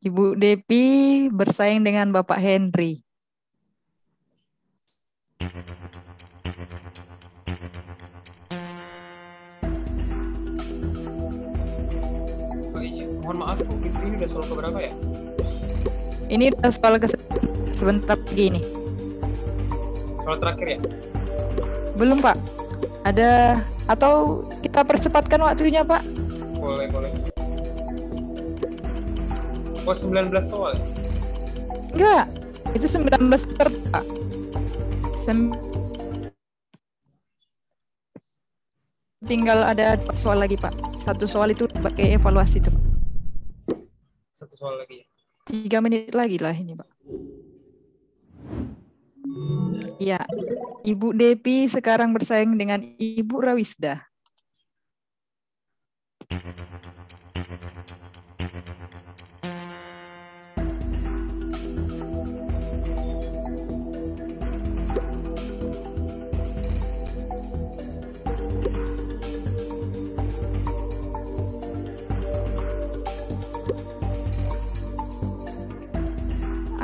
Ibu Depi bersaing dengan Bapak Henry. Mohon maaf, Bu Fitri ini udah soal keberapa ya? Ini udah soal sebentar lagi nih. Soal terakhir ya? Belum Pak. Ada atau kita percepatkan waktunya Pak? Boleh. Oh, 19 soal? Enggak, itu 19 peserta. Tinggal ada soal lagi Pak. Satu soal itu pakai evaluasi itu Pak. Satu soal lagi ya? 3 menit lagi lah ini Pak. Iya, Ibu Depi sekarang bersaing dengan Ibu Rawisda.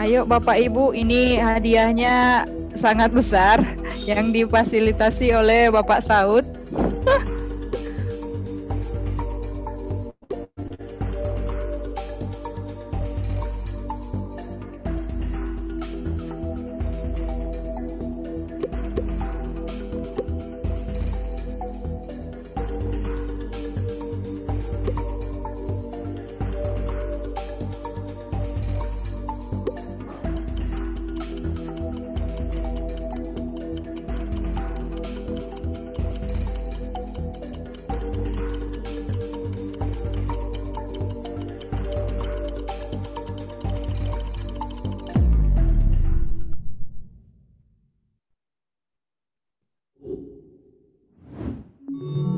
Ayo Bapak Ibu, ini hadiahnya sangat besar yang difasilitasi oleh Bapak Saud.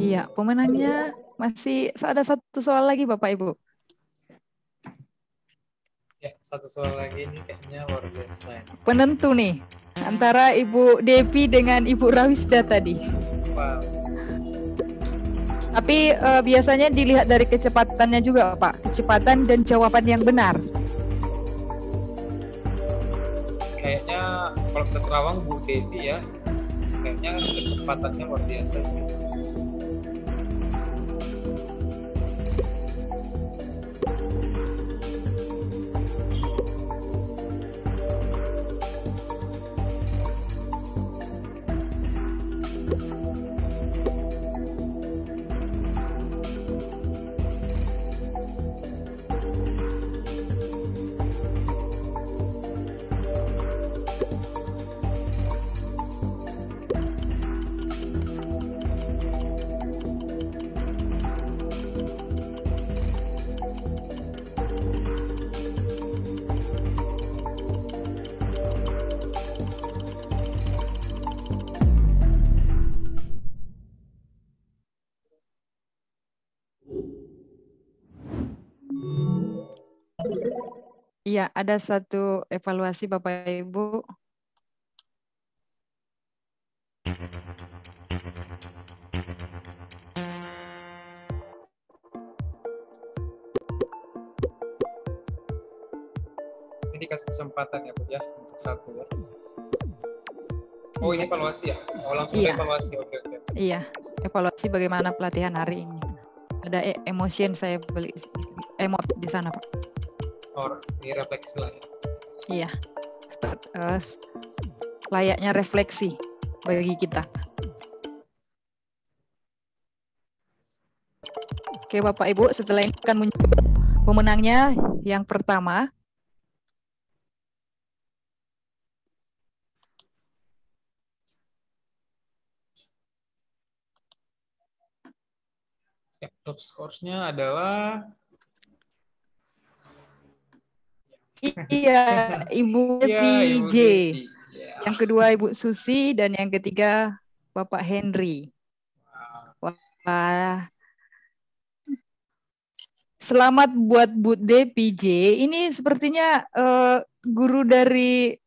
Iya, pemenangnya masih ada satu soal lagi Bapak Ibu. Ya, satu soal lagi ini kayaknya luar biasa. Penentu nih, antara Ibu Depi dengan Ibu Rawisda tadi. Wow. Tapi biasanya dilihat dari kecepatannya juga Pak, kecepatan dan jawaban yang benar. Kayaknya kalau kita terawang Bu Devi ya, Kayaknya kecepatannya luar biasa sih. Iya, ada satu evaluasi Bapak Ibu. Ini kasih kesempatan ya Bu ya untuk satu ya. Oh ini evaluasi ya? Oh langsung Iya. evaluasi, oke. Iya, evaluasi bagaimana pelatihan hari ini. Ada emotion saya beli emot di sana Pak. Oh ini refleksi lah ya. Iya, layaknya refleksi bagi kita. Oke Bapak Ibu, setelah ini akan muncul pemenangnya. Yang pertama, Top scores-nya adalah iya Ibu ya, Ibu PJ. Devi. Ya. Yang kedua Ibu Susi dan yang ketiga Bapak Henry. Wah. Selamat buat Bu PJ. Ini sepertinya guru dari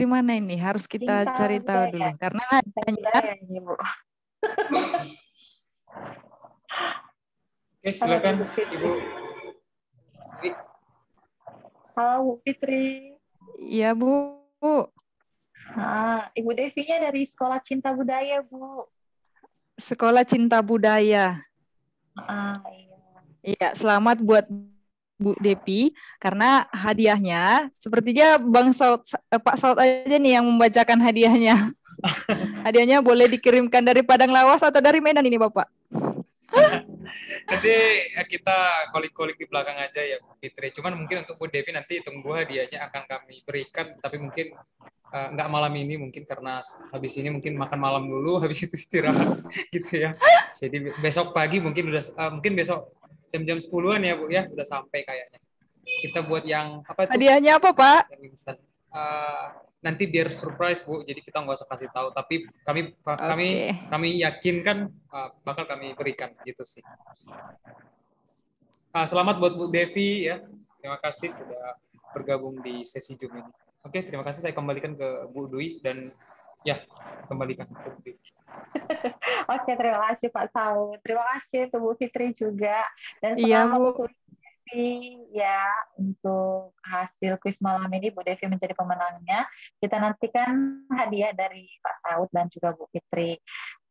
mana ini? Harus kita Cinta cari tahu budaya. dulu karena Budaya ini, Bu. Oke, silakan Ibu. Halo Bu Fitri. iya Bu. Ibu Devinya dari Sekolah Cinta Budaya, Bu. Sekolah Cinta Budaya. Iya. Iya, selamat buat Bu Devi karena hadiahnya sepertinya Bang Saud, Pak Saud aja nih yang membacakan hadiahnya. Hadiahnya boleh dikirimkan dari Padang Lawas atau dari Medan ini Bapak? Nanti kita kolik-kolik di belakang aja ya Bu Fitri. Cuman mungkin untuk Bu Devi nanti tunggu hadiahnya akan kami berikan, tapi mungkin nggak malam ini, mungkin karena habis ini mungkin makan malam dulu, habis itu istirahat gitu ya. Jadi besok pagi mungkin udah mungkin besok jam-jam 10-an ya Bu ya, udah sampai kayaknya. Kita buat yang apa tuh? Hadiahnya apa Pak? Yang instan. Nanti biar surprise Bu, jadi kita nggak usah kasih tahu. Tapi kami yakinkan bakal kami berikan gitu sih. Selamat buat Bu Devi ya. Terima kasih sudah bergabung di sesi Zoom ini. Oke, terima kasih. Saya kembalikan ke Bu Dwi dan ya kembalikan ke Bu Dwi. Oke, terima kasih Pak Saud. Terima kasih untuk Bu Fitri juga. Dan Iya, selamat Bu. untuk Devi ya untuk hasil kuis malam ini. Bu Devi menjadi pemenangnya. Kita nantikan hadiah dari Pak Saud dan juga Bu Fitri.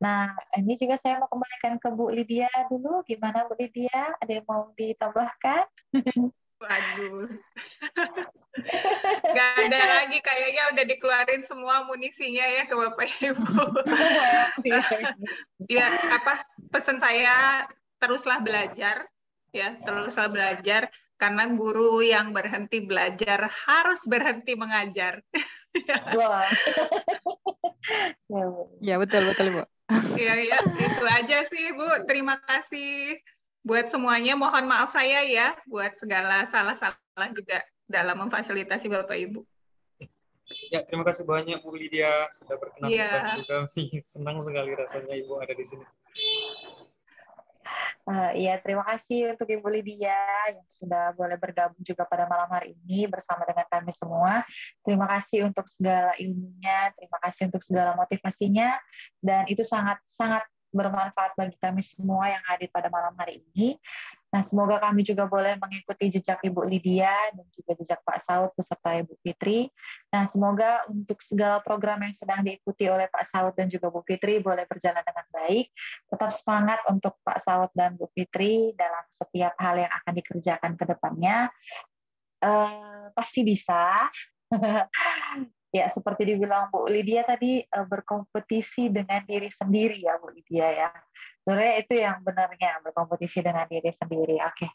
Nah, ini juga saya mau kembalikan ke Bu Lydia dulu. Gimana Bu Lydia? Ada yang mau ditambahkan? Waduh. Gak ada lagi, kayaknya udah dikeluarin semua amunisinya ya ke Bapak Ibu. Ya, pesan saya teruslah belajar ya, teruslah belajar karena guru yang berhenti belajar harus berhenti mengajar. Ya, betul Bu. Ya, itu aja sih Bu. Terima kasih buat semuanya. Mohon maaf saya ya buat segala salah-salah juga dalam memfasilitasi Bapak Ibu. Ya, terima kasih banyak Bu Lydia sudah berkenan Ya. membantu kami. Senang sekali rasanya Ibu ada di sini. Iya, terima kasih untuk Ibu Lydia yang sudah boleh bergabung juga pada malam hari ini bersama dengan kami semua. Terima kasih untuk segala ilmunya, terima kasih untuk segala motivasinya, dan itu sangat-sangat bermanfaat bagi kami semua yang hadir pada malam hari ini. Nah, semoga kami juga boleh mengikuti jejak Ibu Lydia dan juga jejak Pak Saud beserta Ibu Fitri. Nah, semoga untuk segala program yang sedang diikuti oleh Pak Saud dan juga Bu Fitri boleh berjalan dengan baik. Tetap semangat untuk Pak Saud dan Bu Fitri dalam setiap hal yang akan dikerjakan ke depannya. Pasti bisa. Ya, seperti dibilang Bu Lydia tadi, berkompetisi dengan diri sendiri ya Bu Lydia ya. Sebenarnya itu yang benarnya, berkompetisi dengan diri sendiri. Oke.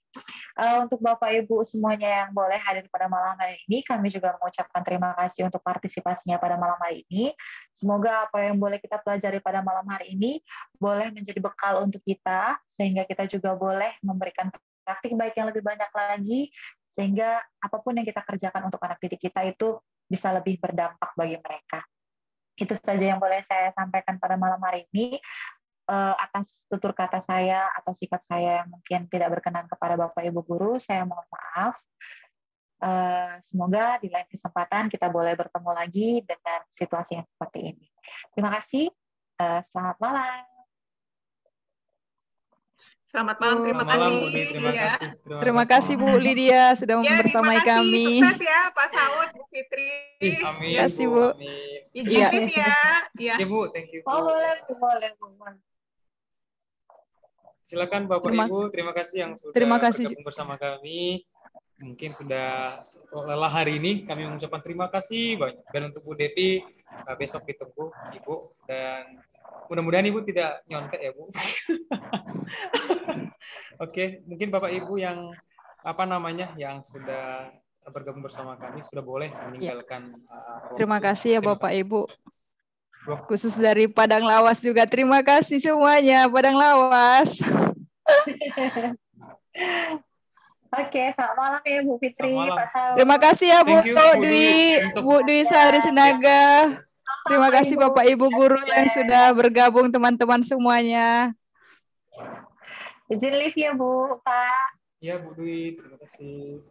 Untuk Bapak Ibu semuanya yang boleh hadir pada malam hari ini, kami juga mengucapkan terima kasih untuk partisipasinya pada malam hari ini. Semoga apa yang boleh kita pelajari pada malam hari ini boleh menjadi bekal untuk kita, sehingga kita juga boleh memberikan praktik baik yang lebih banyak lagi, sehingga apapun yang kita kerjakan untuk anak didik kita itu bisa lebih berdampak bagi mereka. Itu saja yang boleh saya sampaikan pada malam hari ini. Atas tutur kata saya atau sikap saya yang mungkin tidak berkenan kepada Bapak Ibu guru, saya mohon maaf. Semoga di lain kesempatan kita boleh bertemu lagi dengan situasi yang seperti ini. Terima kasih. Selamat malam. Selamat malam, terima Selamat malam, kasih. Bu Di. Terima Ya. kasih. Terima kasih Bu Lydia sudah Ya, terima membersamai kasih. kami. Sukses ya Pak Saud, Bu Fitri. Amin, Terima kasih, Bu. Bu. Amin. Izin Iya. live ya. Ya. Oke, Bu. Thank you, Bu. Oh, boleh. Silakan Bapak Ibu, terima kasih yang sudah Terima kasih. bergabung bersama kami. Mungkin sudah lelah hari ini, kami mengucapkan terima kasih banyak. Dan untuk Bu Deti, besok ditunggu Ibu. Dan mudah-mudahan Ibu tidak nyontek ya, Bu. Oke, mungkin Bapak Ibu yang yang sudah bergabung bersama kami sudah boleh meninggalkan ruang Terima Zoom. kasih ya Terima Bapak kasih. Ibu. Khusus dari Padang Lawas juga. Terima kasih semuanya Padang Lawas. Oke, selamat malam ya Bu Fitri, Selamat malam. Pak Saud. Terima kasih ya Bu Thank you, Bu Dwi, untuk- Bu Dwi Sari Sinaga. Terima kasih Bapak Ibu guru yang sudah bergabung, teman-teman semuanya. Izin live ya Bu, Pak. Ya Bu Dwi, terima kasih.